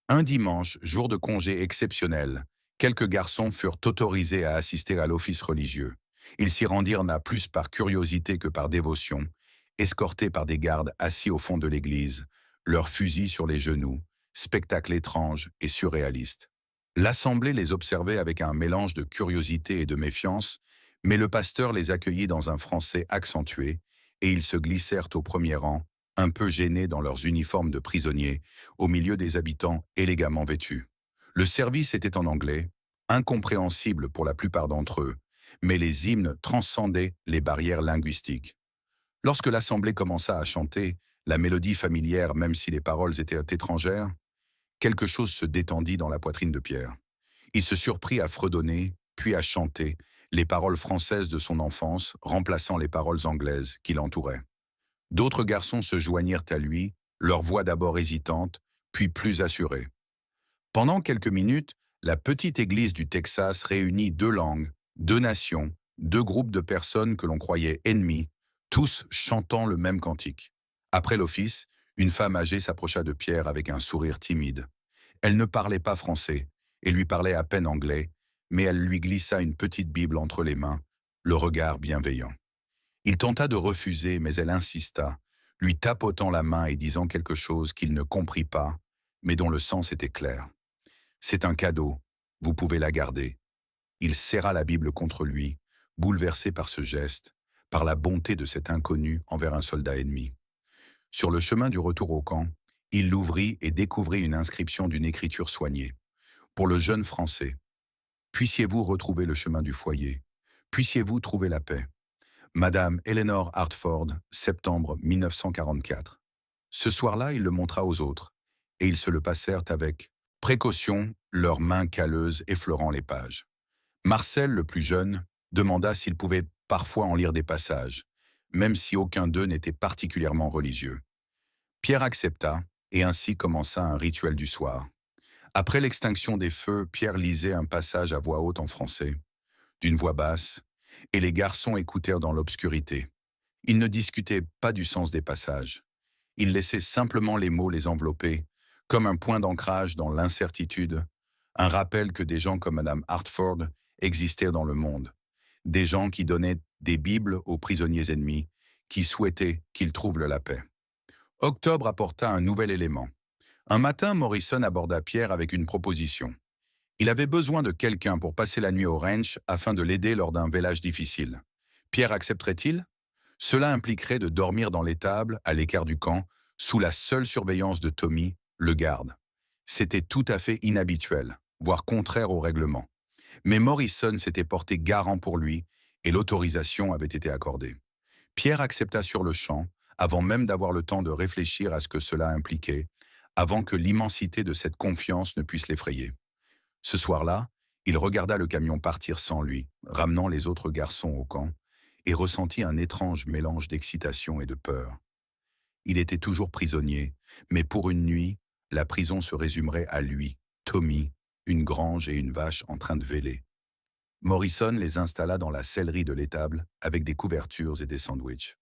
Un dimanche, jour de congé exceptionnel, quelques garçons furent autorisés à assister à l'office religieux. Ils s'y rendirent n'a plus par curiosité que par dévotion, escortés par des gardes assis au fond de l'église, leurs fusils sur les genoux, spectacle étrange et surréaliste. L'assemblée les observait avec un mélange de curiosité et de méfiance, mais le pasteur les accueillit dans un français accentué, et ils se glissèrent au premier rang, un peu gênés dans leurs uniformes de prisonniers, au milieu des habitants élégamment vêtus. Le service était en anglais, incompréhensible pour la plupart d'entre eux, mais les hymnes transcendaient les barrières linguistiques. Lorsque l'assemblée commença à chanter, la mélodie familière même si les paroles étaient étrangères, quelque chose se détendit dans la poitrine de Pierre. Il se surprit à fredonner, puis à chanter, les paroles françaises de son enfance, remplaçant les paroles anglaises qui l'entouraient. D'autres garçons se joignirent à lui, leur voix d'abord hésitante, puis plus assurée. Pendant quelques minutes, la petite église du Texas réunit deux langues, deux nations, deux groupes de personnes que l'on croyait ennemis, tous chantant le même cantique. Après l'office, une femme âgée s'approcha de Pierre avec un sourire timide. Elle ne parlait pas français et lui parlait à peine anglais, mais elle lui glissa une petite Bible entre les mains, le regard bienveillant. Il tenta de refuser, mais elle insista, lui tapotant la main et disant quelque chose qu'il ne comprit pas, mais dont le sens était clair. « C'est un cadeau, vous pouvez la garder. » Il serra la Bible contre lui, bouleversé par ce geste, par la bonté de cet inconnu envers un soldat ennemi. Sur le chemin du retour au camp, il l'ouvrit et découvrit une inscription d'une écriture soignée. Pour le jeune Français, puissiez-vous retrouver le chemin du foyer, puissiez-vous trouver la paix. Madame Eleanor Hartford, septembre 1944. Ce soir-là, il le montra aux autres, et ils se le passèrent avec précaution, leurs mains calleuses effleurant les pages. Marcel, le plus jeune, demanda s'il pouvait parfois en lire des passages, même si aucun d'eux n'était particulièrement religieux. Pierre accepta, et ainsi commença un rituel du soir. Après l'extinction des feux, Pierre lisait un passage à voix haute en français, d'une voix basse, et les garçons écoutèrent dans l'obscurité. Ils ne discutaient pas du sens des passages. Ils laissaient simplement les mots les envelopper, comme un point d'ancrage dans l'incertitude, un rappel que des gens comme Madame Hartford existaient dans le monde, des gens qui donnaient des Bibles aux prisonniers ennemis, qui souhaitaient qu'ils trouvent la paix. Octobre apporta un nouvel élément. Un matin, Morrison aborda Pierre avec une proposition. Il avait besoin de quelqu'un pour passer la nuit au ranch afin de l'aider lors d'un vélage difficile. Pierre accepterait-il? Cela impliquerait de dormir dans l'étable, à l'écart du camp, sous la seule surveillance de Tommy, le garde. C'était tout à fait inhabituel, voire contraire au règlement. Mais Morrison s'était porté garant pour lui et l'autorisation avait été accordée. Pierre accepta sur le champ, avant même d'avoir le temps de réfléchir à ce que cela impliquait, avant que l'immensité de cette confiance ne puisse l'effrayer. Ce soir-là, il regarda le camion partir sans lui, ramenant les autres garçons au camp, et ressentit un étrange mélange d'excitation et de peur. Il était toujours prisonnier, mais pour une nuit, la prison se résumerait à lui, Tommy, une grange et une vache en train de véler. Morrison les installa dans la sellerie de l'étable, avec des couvertures et des sandwichs.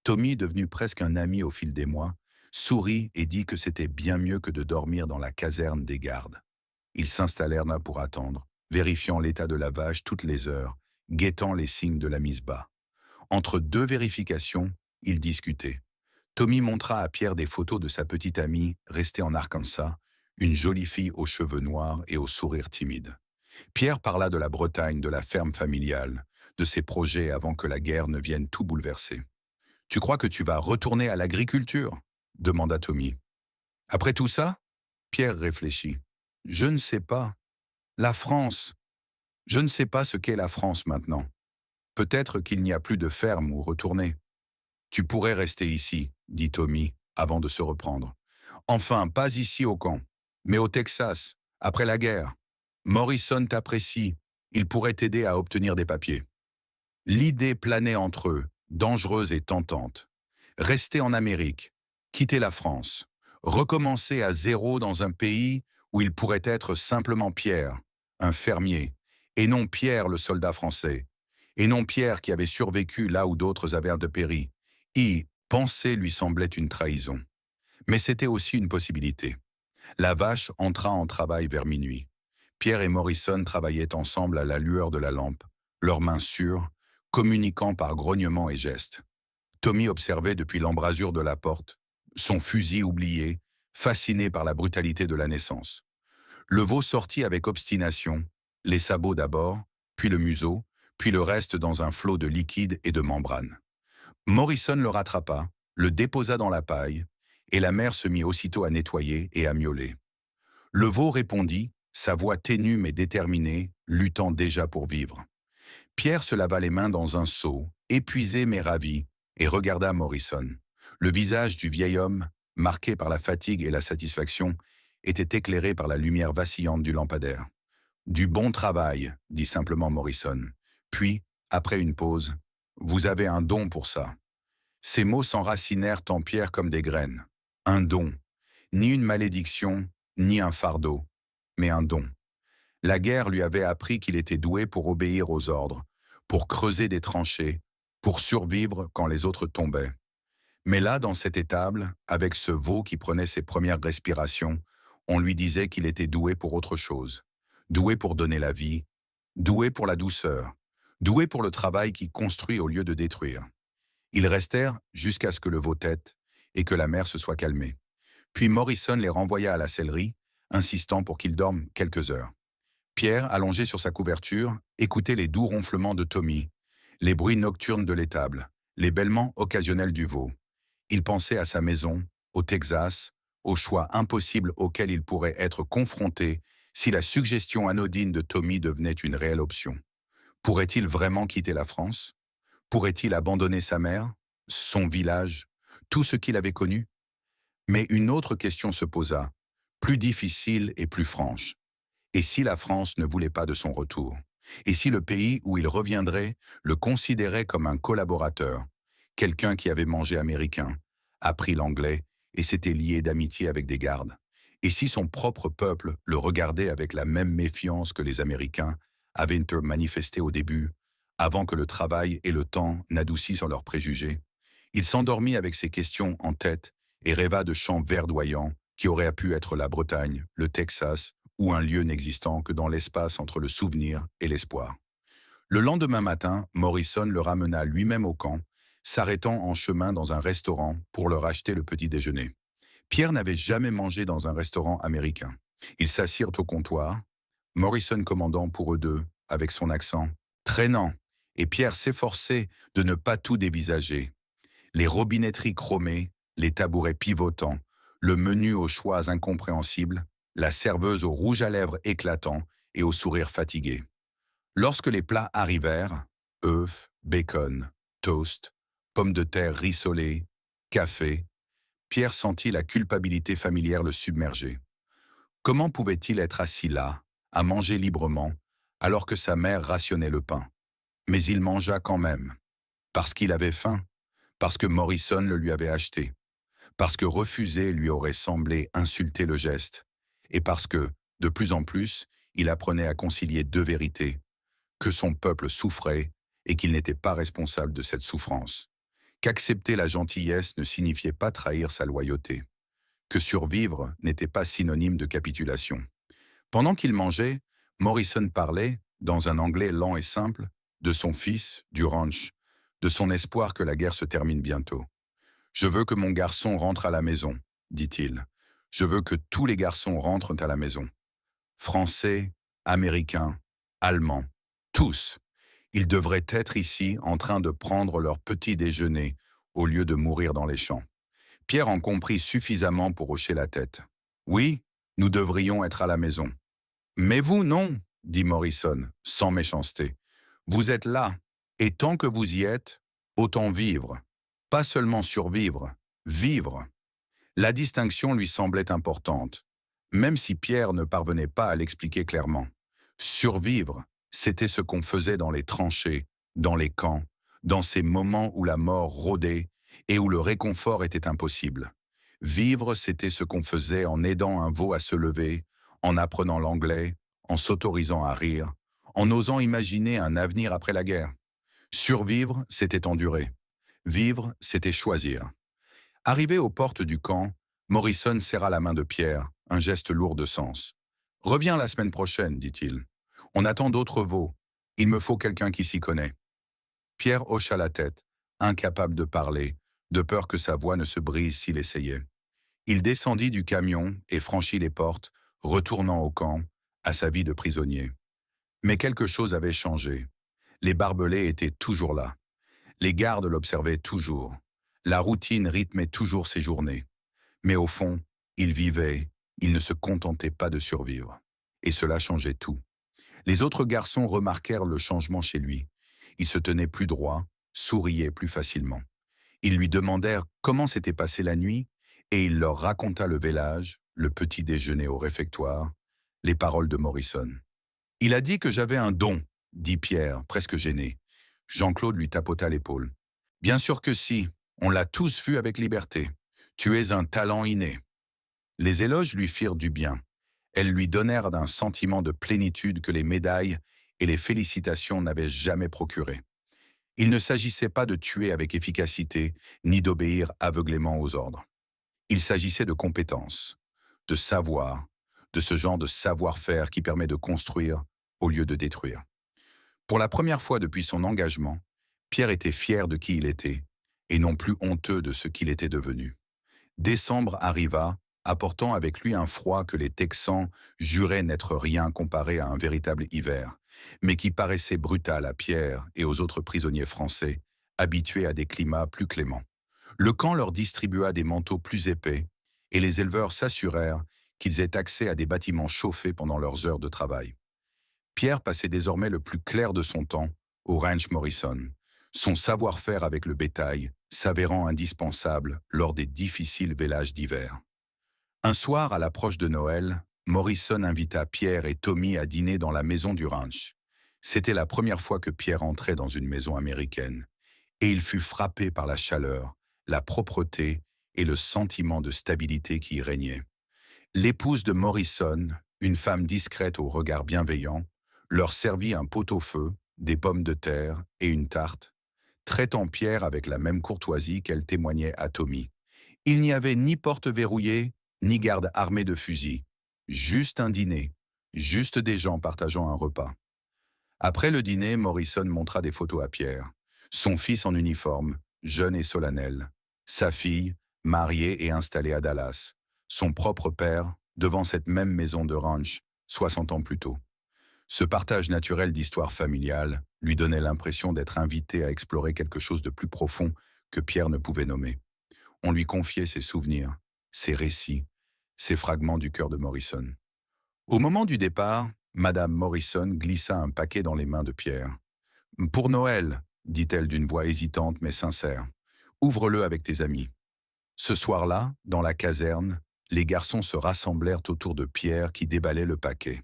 Tommy, devenu presque un ami au fil des mois, sourit et dit que c'était bien mieux que de dormir dans la caserne des gardes. Ils s'installèrent là pour attendre, vérifiant l'état de la vache toutes les heures, guettant les signes de la mise bas. Entre deux vérifications, ils discutaient. Tommy montra à Pierre des photos de sa petite amie restée en Arkansas, une jolie fille aux cheveux noirs et au sourire timide. Pierre parla de la Bretagne, de la ferme familiale, de ses projets avant que la guerre ne vienne tout bouleverser. « Tu crois que tu vas retourner à l'agriculture » demanda Tommy. « Après tout ça ?» Pierre réfléchit. « Je ne sais pas. La France. Je ne sais pas ce qu'est la France maintenant. Peut-être qu'il n'y a plus de ferme où retourner. »« Tu pourrais rester ici, » dit Tommy, avant de se reprendre. « Enfin, pas ici au camp, mais au Texas, après la guerre. Morrison t'apprécie, il pourrait t'aider à obtenir des papiers. » L'idée planait entre eux, dangereuse et tentante. Rester en Amérique, quitter la France, recommencer à zéro dans un pays où il pourrait être simplement Pierre, un fermier, et non Pierre le soldat français, et non Pierre qui avait survécu là où d'autres avaient dépéri. Y penser lui semblait une trahison. Mais c'était aussi une possibilité. La vache entra en travail vers minuit. Pierre et Morrison travaillaient ensemble à la lueur de la lampe, leurs mains sûres, communiquant par grognements et gestes. Tommy observait depuis l'embrasure de la porte, son fusil oublié, fasciné par la brutalité de la naissance. Le veau sortit avec obstination, les sabots d'abord, puis le museau, puis le reste dans un flot de liquide et de membrane. Morrison le rattrapa, le déposa dans la paille, et la mère se mit aussitôt à nettoyer et à miauler. Le veau répondit, sa voix ténue mais déterminée, luttant déjà pour vivre. Pierre se lava les mains dans un seau, épuisé mais ravi, et regarda Morrison. Le visage du vieil homme, marqué par la fatigue et la satisfaction, était éclairé par la lumière vacillante du lampadaire. « Du bon travail, » dit simplement Morrison. Puis, après une pause, « Vous avez un don pour ça. » Ces mots s'enracinèrent en Pierre comme des graines. Un don. Ni une malédiction, ni un fardeau, mais un don. La guerre lui avait appris qu'il était doué pour obéir aux ordres, pour creuser des tranchées, pour survivre quand les autres tombaient. Mais là, dans cette étable, avec ce veau qui prenait ses premières respirations, on lui disait qu'il était doué pour autre chose. Doué pour donner la vie, doué pour la douceur, doué pour le travail qui construit au lieu de détruire. Ils restèrent jusqu'à ce que le veau tète et que la mère se soit calmée. Puis Morrison les renvoya à la sellerie, insistant pour qu'ils dorment quelques heures. Pierre, allongé sur sa couverture, écoutait les doux ronflements de Tommy, les bruits nocturnes de l'étable, les bêlements occasionnels du veau. Il pensait à sa maison, au Texas, au choix impossible auquel il pourrait être confronté si la suggestion anodine de Tommy devenait une réelle option. Pourrait-il vraiment quitter la France? Pourrait-il abandonner sa mère, son village, tout ce qu'il avait connu? Mais une autre question se posa, plus difficile et plus franche. Et si la France ne voulait pas de son retour? Et si le pays où il reviendrait le considérait comme un collaborateur, quelqu'un qui avait mangé américain, appris l'anglais et s'était lié d'amitié avec des gardes? Et si son propre peuple le regardait avec la même méfiance que les Américains avaient manifesté au début, avant que le travail et le temps n'adoucissent leurs préjugés? Il s'endormit avec ces questions en tête et rêva de champs verdoyants qui auraient pu être la Bretagne, le Texas ou un lieu n'existant que dans l'espace entre le souvenir et l'espoir. Le lendemain matin, Morrison le ramena lui-même au camp, s'arrêtant en chemin dans un restaurant pour leur acheter le petit déjeuner. Pierre n'avait jamais mangé dans un restaurant américain. Ils s'assirent au comptoir, Morrison commandant pour eux deux, avec son accent, traînant, et Pierre s'efforçait de ne pas tout dévisager. Les robinetteries chromées, les tabourets pivotants, le menu aux choix incompréhensibles, la serveuse au rouge à lèvres éclatant et au sourire fatigué. Lorsque les plats arrivèrent, œufs, bacon, toast, pommes de terre rissolées, café, Pierre sentit la culpabilité familière le submerger. Comment pouvait-il être assis là, à manger librement, alors que sa mère rationnait le pain? Mais il mangea quand même, parce qu'il avait faim, parce que Morrison le lui avait acheté, parce que refuser lui aurait semblé insulter le geste, et parce que, de plus en plus, il apprenait à concilier deux vérités, que son peuple souffrait et qu'il n'était pas responsable de cette souffrance, qu'accepter la gentillesse ne signifiait pas trahir sa loyauté, que survivre n'était pas synonyme de capitulation. Pendant qu'il mangeait, Morrison parlait, dans un anglais lent et simple, de son fils, du ranch, de son espoir que la guerre se termine bientôt. « Je veux que mon garçon rentre à la maison, dit-il. Je veux que tous les garçons rentrent à la maison. Français, Américains, Allemands, tous. Ils devraient être ici en train de prendre leur petit déjeuner au lieu de mourir dans les champs. » Pierre en comprit suffisamment pour hocher la tête. « Oui, nous devrions être à la maison. »« Mais vous, non, dit Morrison, sans méchanceté. Vous êtes là, et tant que vous y êtes, autant vivre. Pas seulement survivre, vivre. » La distinction lui semblait importante, même si Pierre ne parvenait pas à l'expliquer clairement. Survivre, c'était ce qu'on faisait dans les tranchées, dans les camps, dans ces moments où la mort rôdait et où le réconfort était impossible. Vivre, c'était ce qu'on faisait en aidant un veau à se lever, en apprenant l'anglais, en s'autorisant à rire, en osant imaginer un avenir après la guerre. Survivre, c'était endurer. Vivre, c'était choisir. Arrivé aux portes du camp, Morrison serra la main de Pierre, un geste lourd de sens. « Reviens la semaine prochaine, dit-il. On attend d'autres veaux. Il me faut quelqu'un qui s'y connaît. » Pierre hocha la tête, incapable de parler, de peur que sa voix ne se brise s'il essayait. Il descendit du camion et franchit les portes, retournant au camp, à sa vie de prisonnier. Mais quelque chose avait changé. Les barbelés étaient toujours là. Les gardes l'observaient toujours. La routine rythmait toujours ses journées. Mais au fond, il vivait, il ne se contentait pas de survivre. Et cela changeait tout. Les autres garçons remarquèrent le changement chez lui. Il se tenait plus droit, souriait plus facilement. Ils lui demandèrent comment s'était passée la nuit et il leur raconta le vélage, le petit déjeuner au réfectoire, les paroles de Morrison. « Il a dit que j'avais un don, dit Pierre, presque gêné. Jean-Claude lui tapota l'épaule. « Bien sûr que si, on l'a tous vu avec liberté. Tu es un talent inné. » Les éloges lui firent du bien. Elles lui donnèrent un sentiment de plénitude que les médailles et les félicitations n'avaient jamais procuré. Il ne s'agissait pas de tuer avec efficacité, ni d'obéir aveuglément aux ordres. Il s'agissait de compétences, de savoir, de ce genre de savoir-faire qui permet de construire au lieu de détruire. Pour la première fois depuis son engagement, Pierre était fier de qui il était, et non plus honteux de ce qu'il était devenu. Décembre arriva, apportant avec lui un froid que les Texans juraient n'être rien comparé à un véritable hiver, mais qui paraissait brutal à Pierre et aux autres prisonniers français, habitués à des climats plus cléments. Le camp leur distribua des manteaux plus épais, et les éleveurs s'assurèrent qu'ils aient accès à des bâtiments chauffés pendant leurs heures de travail. Pierre passait désormais le plus clair de son temps au ranch Morrison, son savoir-faire avec le bétail s'avérant indispensable lors des difficiles vélages d'hiver. Un soir, à l'approche de Noël, Morrison invita Pierre et Tommy à dîner dans la maison du ranch. C'était la première fois que Pierre entrait dans une maison américaine, et il fut frappé par la chaleur, la propreté et le sentiment de stabilité qui y régnait. L'épouse de Morrison, une femme discrète au regard bienveillant, leur servit un pot-au-feu, des pommes de terre et une tarte, traitant Pierre avec la même courtoisie qu'elle témoignait à Tommy. Il n'y avait ni porte verrouillée, ni garde armée de fusils. Juste un dîner, juste des gens partageant un repas. Après le dîner, Morrison montra des photos à Pierre. Son fils en uniforme, jeune et solennel. Sa fille, mariée et installée à Dallas. Son propre père, devant cette même maison de ranch, 60 ans plus tôt. Ce partage naturel d'histoire familiale lui donnait l'impression d'être invité à explorer quelque chose de plus profond que Pierre ne pouvait nommer. On lui confiait ses souvenirs, ses récits, ces fragments du cœur de Morrison. Au moment du départ, Madame Morrison glissa un paquet dans les mains de Pierre. « Pour Noël, dit-elle d'une voix hésitante mais sincère. Ouvre-le avec tes amis. » Ce soir-là, dans la caserne, les garçons se rassemblèrent autour de Pierre qui déballait le paquet.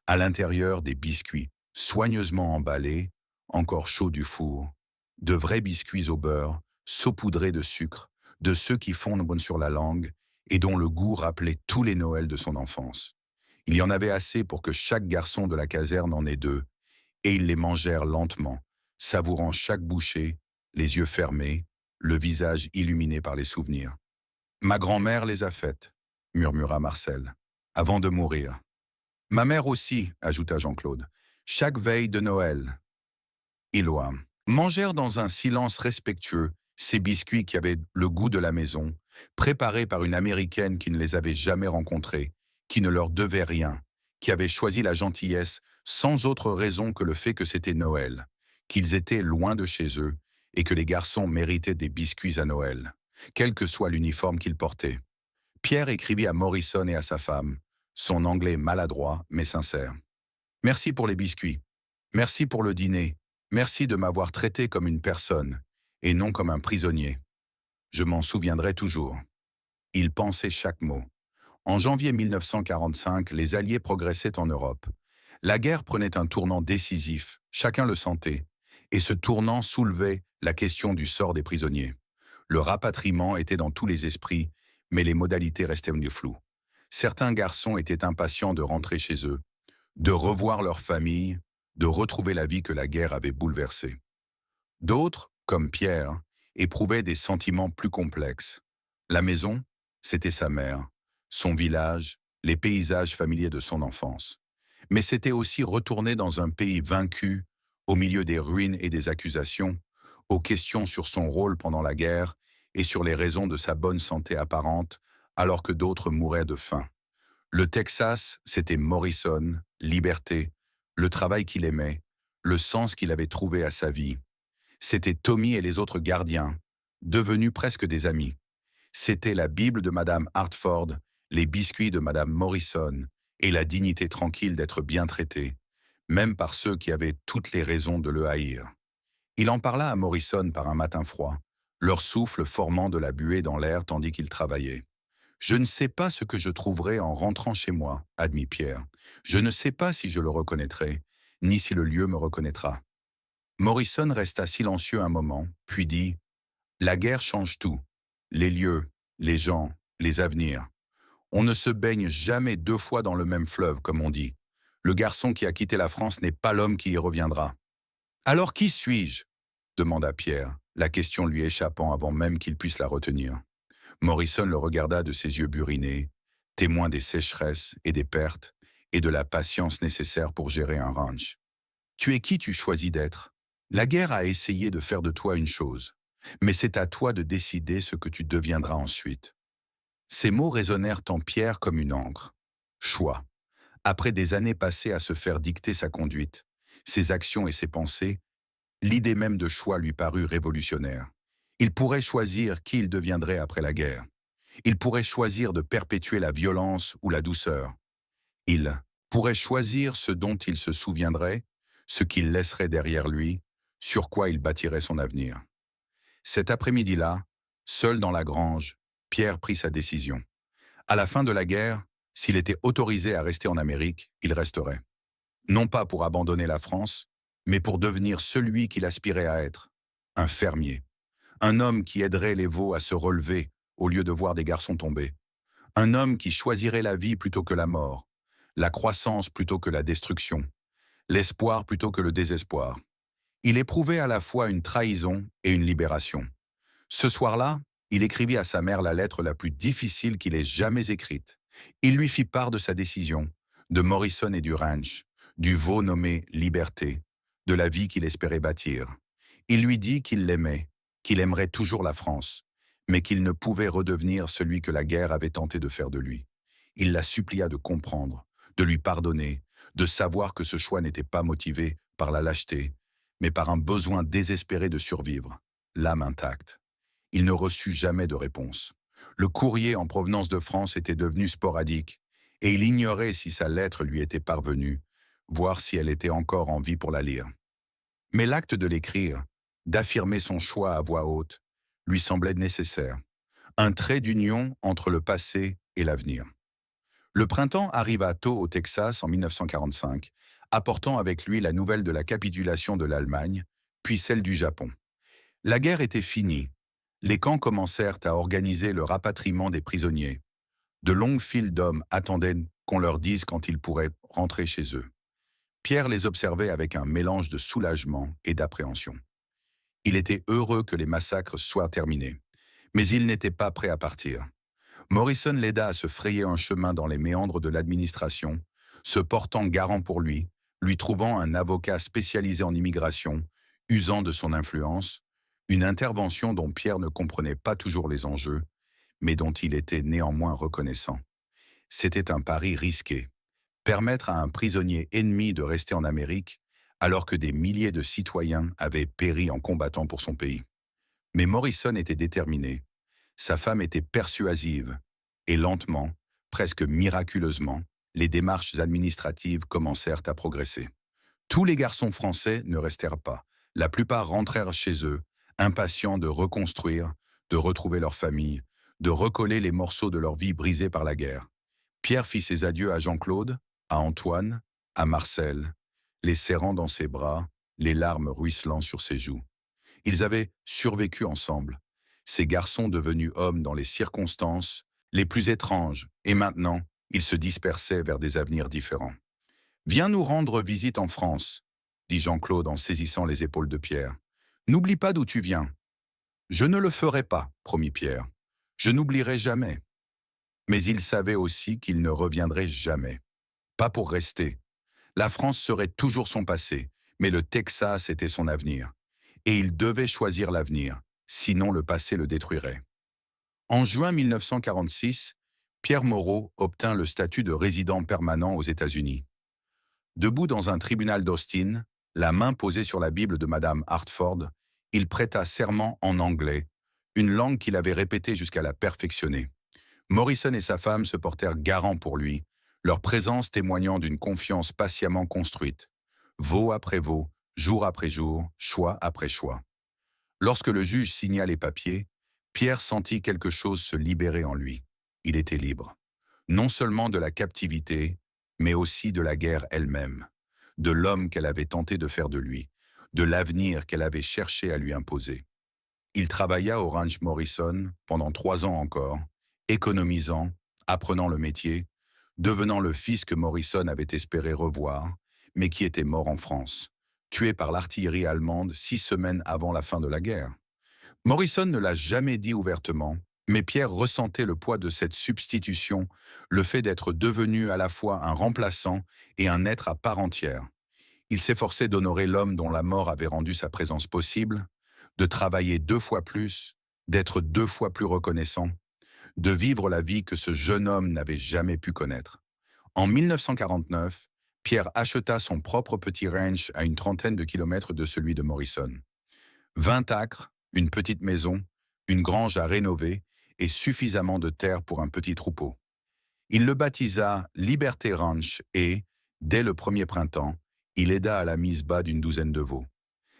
À l'intérieur, des biscuits, soigneusement emballés, encore chauds du four. De vrais biscuits au beurre, saupoudrés de sucre, de ceux qui fondent sur la langue et dont le goût rappelait tous les Noëls de son enfance. Il y en avait assez pour que chaque garçon de la caserne en ait deux, et ils les mangèrent lentement, savourant chaque bouchée, les yeux fermés, le visage illuminé par les souvenirs. « Ma grand-mère les a faites, » murmura Marcel, avant de mourir. « Ma mère aussi, » ajouta Jean-Claude, « chaque veille de Noël. » Ils mangèrent dans un silence respectueux ces biscuits qui avaient le goût de la maison, préparés par une Américaine qui ne les avait jamais rencontrés, qui ne leur devait rien, qui avait choisi la gentillesse sans autre raison que le fait que c'était Noël, qu'ils étaient loin de chez eux et que les garçons méritaient des biscuits à Noël, quel que soit l'uniforme qu'ils portaient. Pierre écrivit à Morrison et à sa femme, son anglais maladroit mais sincère. « Merci pour les biscuits. Merci pour le dîner. Merci de m'avoir traité comme une personne et non comme un prisonnier. Je m'en souviendrai toujours. » Il pensait chaque mot. En janvier 1945, les Alliés progressaient en Europe. La guerre prenait un tournant décisif, chacun le sentait, et ce tournant soulevait la question du sort des prisonniers. Le rapatriement était dans tous les esprits, mais les modalités restaient floues. Certains garçons étaient impatients de rentrer chez eux, de revoir leur famille, de retrouver la vie que la guerre avait bouleversée. D'autres, comme Pierre, éprouvaient des sentiments plus complexes. La maison, c'était sa mère, son village, les paysages familiers de son enfance. Mais c'était aussi retourner dans un pays vaincu, au milieu des ruines et des accusations, aux questions sur son rôle pendant la guerre et sur les raisons de sa bonne santé apparente, alors que d'autres mouraient de faim. Le Texas, c'était Morrison, liberté, le travail qu'il aimait, le sens qu'il avait trouvé à sa vie. C'était Tommy et les autres gardiens, devenus presque des amis. C'était la Bible de Madame Hartford, les biscuits de Madame Morrison et la dignité tranquille d'être bien traité, même par ceux qui avaient toutes les raisons de le haïr. Il en parla à Morrison par un matin froid, leur souffle formant de la buée dans l'air tandis qu'il travaillait. « Je ne sais pas ce que je trouverai en rentrant chez moi, » admit Pierre. « Je ne sais pas si je le reconnaîtrai, ni si le lieu me reconnaîtra. » Morrison resta silencieux un moment, puis dit « La guerre change tout, les lieux, les gens, les avenirs. On ne se baigne jamais deux fois dans le même fleuve, comme on dit. Le garçon qui a quitté la France n'est pas l'homme qui y reviendra. »« Alors qui suis-je » demanda Pierre, la question lui échappant avant même qu'il puisse la retenir. Morrison le regarda de ses yeux burinés, témoin des sécheresses et des pertes, et de la patience nécessaire pour gérer un ranch. « Tu es qui tu choisis d'être ? La guerre a essayé de faire de toi une chose, mais c'est à toi de décider ce que tu deviendras ensuite. » Ces mots résonnèrent en Pierre comme une encre. Choix. Après des années passées à se faire dicter sa conduite, ses actions et ses pensées, l'idée même de choix lui parut révolutionnaire. Il pourrait choisir qui il deviendrait après la guerre. Il pourrait choisir de perpétuer la violence ou la douceur. Il pourrait choisir ce dont il se souviendrait, ce qu'il laisserait derrière lui, sur quoi il bâtirait son avenir. Cet après-midi-là, seul dans la grange, Pierre prit sa décision. À la fin de la guerre, s'il était autorisé à rester en Amérique, il resterait. Non pas pour abandonner la France, mais pour devenir celui qu'il aspirait à être, un fermier. Un homme qui aiderait les veaux à se relever au lieu de voir des garçons tomber. Un homme qui choisirait la vie plutôt que la mort, la croissance plutôt que la destruction, l'espoir plutôt que le désespoir. Il éprouvait à la fois une trahison et une libération. Ce soir-là, il écrivit à sa mère la lettre la plus difficile qu'il ait jamais écrite. Il lui fit part de sa décision, de Morrison et du ranch, du veau nommé Liberté, de la vie qu'il espérait bâtir. Il lui dit qu'il l'aimait, qu'il aimerait toujours la France, mais qu'il ne pouvait redevenir celui que la guerre avait tenté de faire de lui. Il la supplia de comprendre, de lui pardonner, de savoir que ce choix n'était pas motivé par la lâcheté, mais par un besoin désespéré de survivre, l'âme intacte. Il ne reçut jamais de réponse. Le courrier en provenance de France était devenu sporadique, et il ignorait si sa lettre lui était parvenue, voir si elle était encore en vie pour la lire. Mais l'acte de l'écrire, d'affirmer son choix à voix haute, lui semblait nécessaire. Un trait d'union entre le passé et l'avenir. Le printemps arriva tôt au Texas en 1945, apportant avec lui la nouvelle de la capitulation de l'Allemagne, puis celle du Japon. La guerre était finie. Les camps commencèrent à organiser le rapatriement des prisonniers. De longues files d'hommes attendaient qu'on leur dise quand ils pourraient rentrer chez eux. Pierre les observait avec un mélange de soulagement et d'appréhension. Il était heureux que les massacres soient terminés, mais il n'était pas prêt à partir. Morrison l'aida à se frayer un chemin dans les méandres de l'administration, se portant garant pour lui trouvant un avocat spécialisé en immigration, usant de son influence, une intervention dont Pierre ne comprenait pas toujours les enjeux, mais dont il était néanmoins reconnaissant. C'était un pari risqué. Permettre à un prisonnier ennemi de rester en Amérique, alors que des milliers de citoyens avaient péri en combattant pour son pays. Mais Morrison était déterminé. Sa femme était persuasive, et lentement, presque miraculeusement, les démarches administratives commencèrent à progresser. Tous les garçons français ne restèrent pas. La plupart rentrèrent chez eux, impatients de reconstruire, de retrouver leur famille, de recoller les morceaux de leur vie brisés par la guerre. Pierre fit ses adieux à Jean-Claude, à Antoine, à Marcel, les serrant dans ses bras, les larmes ruisselant sur ses joues. Ils avaient survécu ensemble, ces garçons devenus hommes dans les circonstances les plus étranges, et maintenant, ils se dispersaient vers des avenirs différents. « Viens nous rendre visite en France », dit Jean-Claude en saisissant les épaules de Pierre. « N'oublie pas d'où tu viens. »« Je ne le ferai pas, » promit Pierre. « Je n'oublierai jamais. » Mais il savait aussi qu'il ne reviendrait jamais. Pas pour rester. La France serait toujours son passé, mais le Texas était son avenir. Et il devait choisir l'avenir, sinon le passé le détruirait. En juin 1946, Pierre Moreau obtint le statut de résident permanent aux États-Unis. Debout dans un tribunal d'Austin, la main posée sur la Bible de Madame Hartford, il prêta serment en anglais, une langue qu'il avait répétée jusqu'à la perfectionner. Morrison et sa femme se portèrent garants pour lui, leur présence témoignant d'une confiance patiemment construite. Veau après veau, jour après jour, choix après choix. Lorsque le juge signa les papiers, Pierre sentit quelque chose se libérer en lui. Il était libre. Non seulement de la captivité, mais aussi de la guerre elle-même, de l'homme qu'elle avait tenté de faire de lui, de l'avenir qu'elle avait cherché à lui imposer. Il travailla au ranch Morrison pendant 3 ans encore, économisant, apprenant le métier, devenant le fils que Morrison avait espéré revoir, mais qui était mort en France, tué par l'artillerie allemande 6 semaines avant la fin de la guerre. Morrison ne l'a jamais dit ouvertement, mais Pierre ressentait le poids de cette substitution, le fait d'être devenu à la fois un remplaçant et un être à part entière. Il s'efforçait d'honorer l'homme dont la mort avait rendu sa présence possible, de travailler 2 fois plus, d'être 2 fois plus reconnaissant, de vivre la vie que ce jeune homme n'avait jamais pu connaître. En 1949, Pierre acheta son propre petit ranch à une 30aine de kilomètres de celui de Morrison. 20 acres, une petite maison, une grange à rénover et suffisamment de terre pour un petit troupeau. Il le baptisa Liberté Ranch et, dès le premier printemps, il aida à la mise bas d'une 12aine de veaux.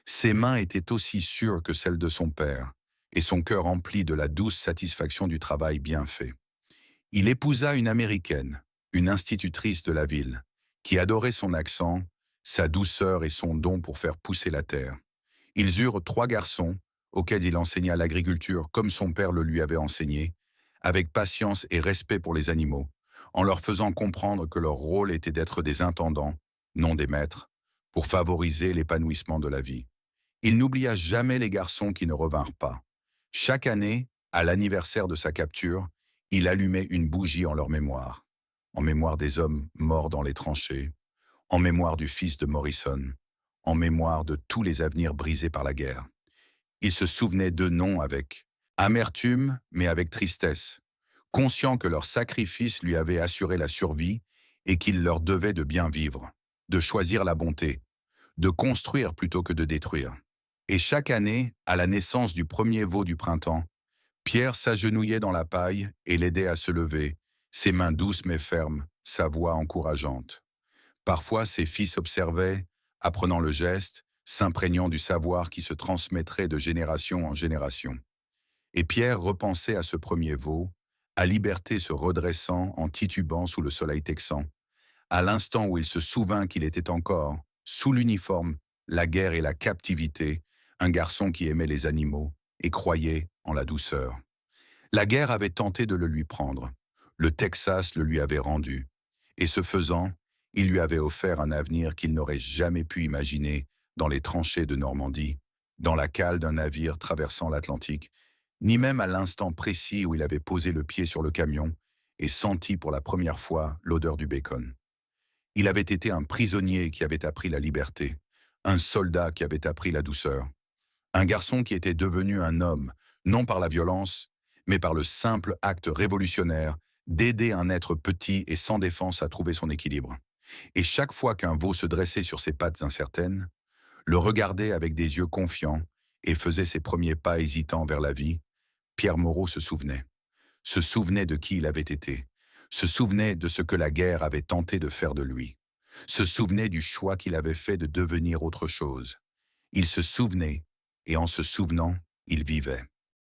Ses mains étaient aussi sûres que celles de son père, et son cœur empli de la douce satisfaction du travail bien fait. Il épousa une Américaine, une institutrice de la ville, qui adorait son accent, sa douceur et son don pour faire pousser la terre. Ils eurent 3 garçons, auxquels il enseigna l'agriculture comme son père le lui avait enseigné, avec patience et respect pour les animaux, en leur faisant comprendre que leur rôle était d'être des intendants, non des maîtres, pour favoriser l'épanouissement de la vie. Il n'oublia jamais les garçons qui ne revinrent pas. Chaque année, à l'anniversaire de sa capture, il allumait une bougie en leur mémoire. En mémoire des hommes morts dans les tranchées, en mémoire du fils de Morrison, en mémoire de tous les avenirs brisés par la guerre. Il se souvenait d'eux non avec amertume, mais avec tristesse, conscient que leur sacrifice lui avait assuré la survie et qu'il leur devait de bien vivre, de choisir la bonté, de construire plutôt que de détruire. Et chaque année, à la naissance du premier veau du printemps, Pierre s'agenouillait dans la paille et l'aidait à se lever, ses mains douces mais fermes, sa voix encourageante. Parfois, ses fils observaient, apprenant le geste, s'imprégnant du savoir qui se transmettrait de génération en génération. Et Pierre repensait à ce premier veau, à Liberté se redressant en titubant sous le soleil texan, à l'instant où il se souvint qu'il était encore, sous l'uniforme, la guerre et la captivité, un garçon qui aimait les animaux et croyait en la douceur. La guerre avait tenté de le lui prendre. Le Texas le lui avait rendu. Et ce faisant, il lui avait offert un avenir qu'il n'aurait jamais pu imaginer dans les tranchées de Normandie, dans la cale d'un navire traversant l'Atlantique, ni même à l'instant précis où il avait posé le pied sur le camion et senti pour la première fois l'odeur du bacon. Il avait été un prisonnier qui avait appris la liberté, un soldat qui avait appris la douceur, un garçon qui était devenu un homme, non par la violence, mais par le simple acte révolutionnaire d'aider un être petit et sans défense à trouver son équilibre. Et chaque fois qu'un veau se dressait sur ses pattes incertaines, le regardait avec des yeux confiants et faisait ses premiers pas hésitants vers la vie, Pierre Moreau se souvenait de qui il avait été, se souvenait de ce que la guerre avait tenté de faire de lui, se souvenait du choix qu'il avait fait de devenir autre chose. Il se souvenait, et en se souvenant, il vivait.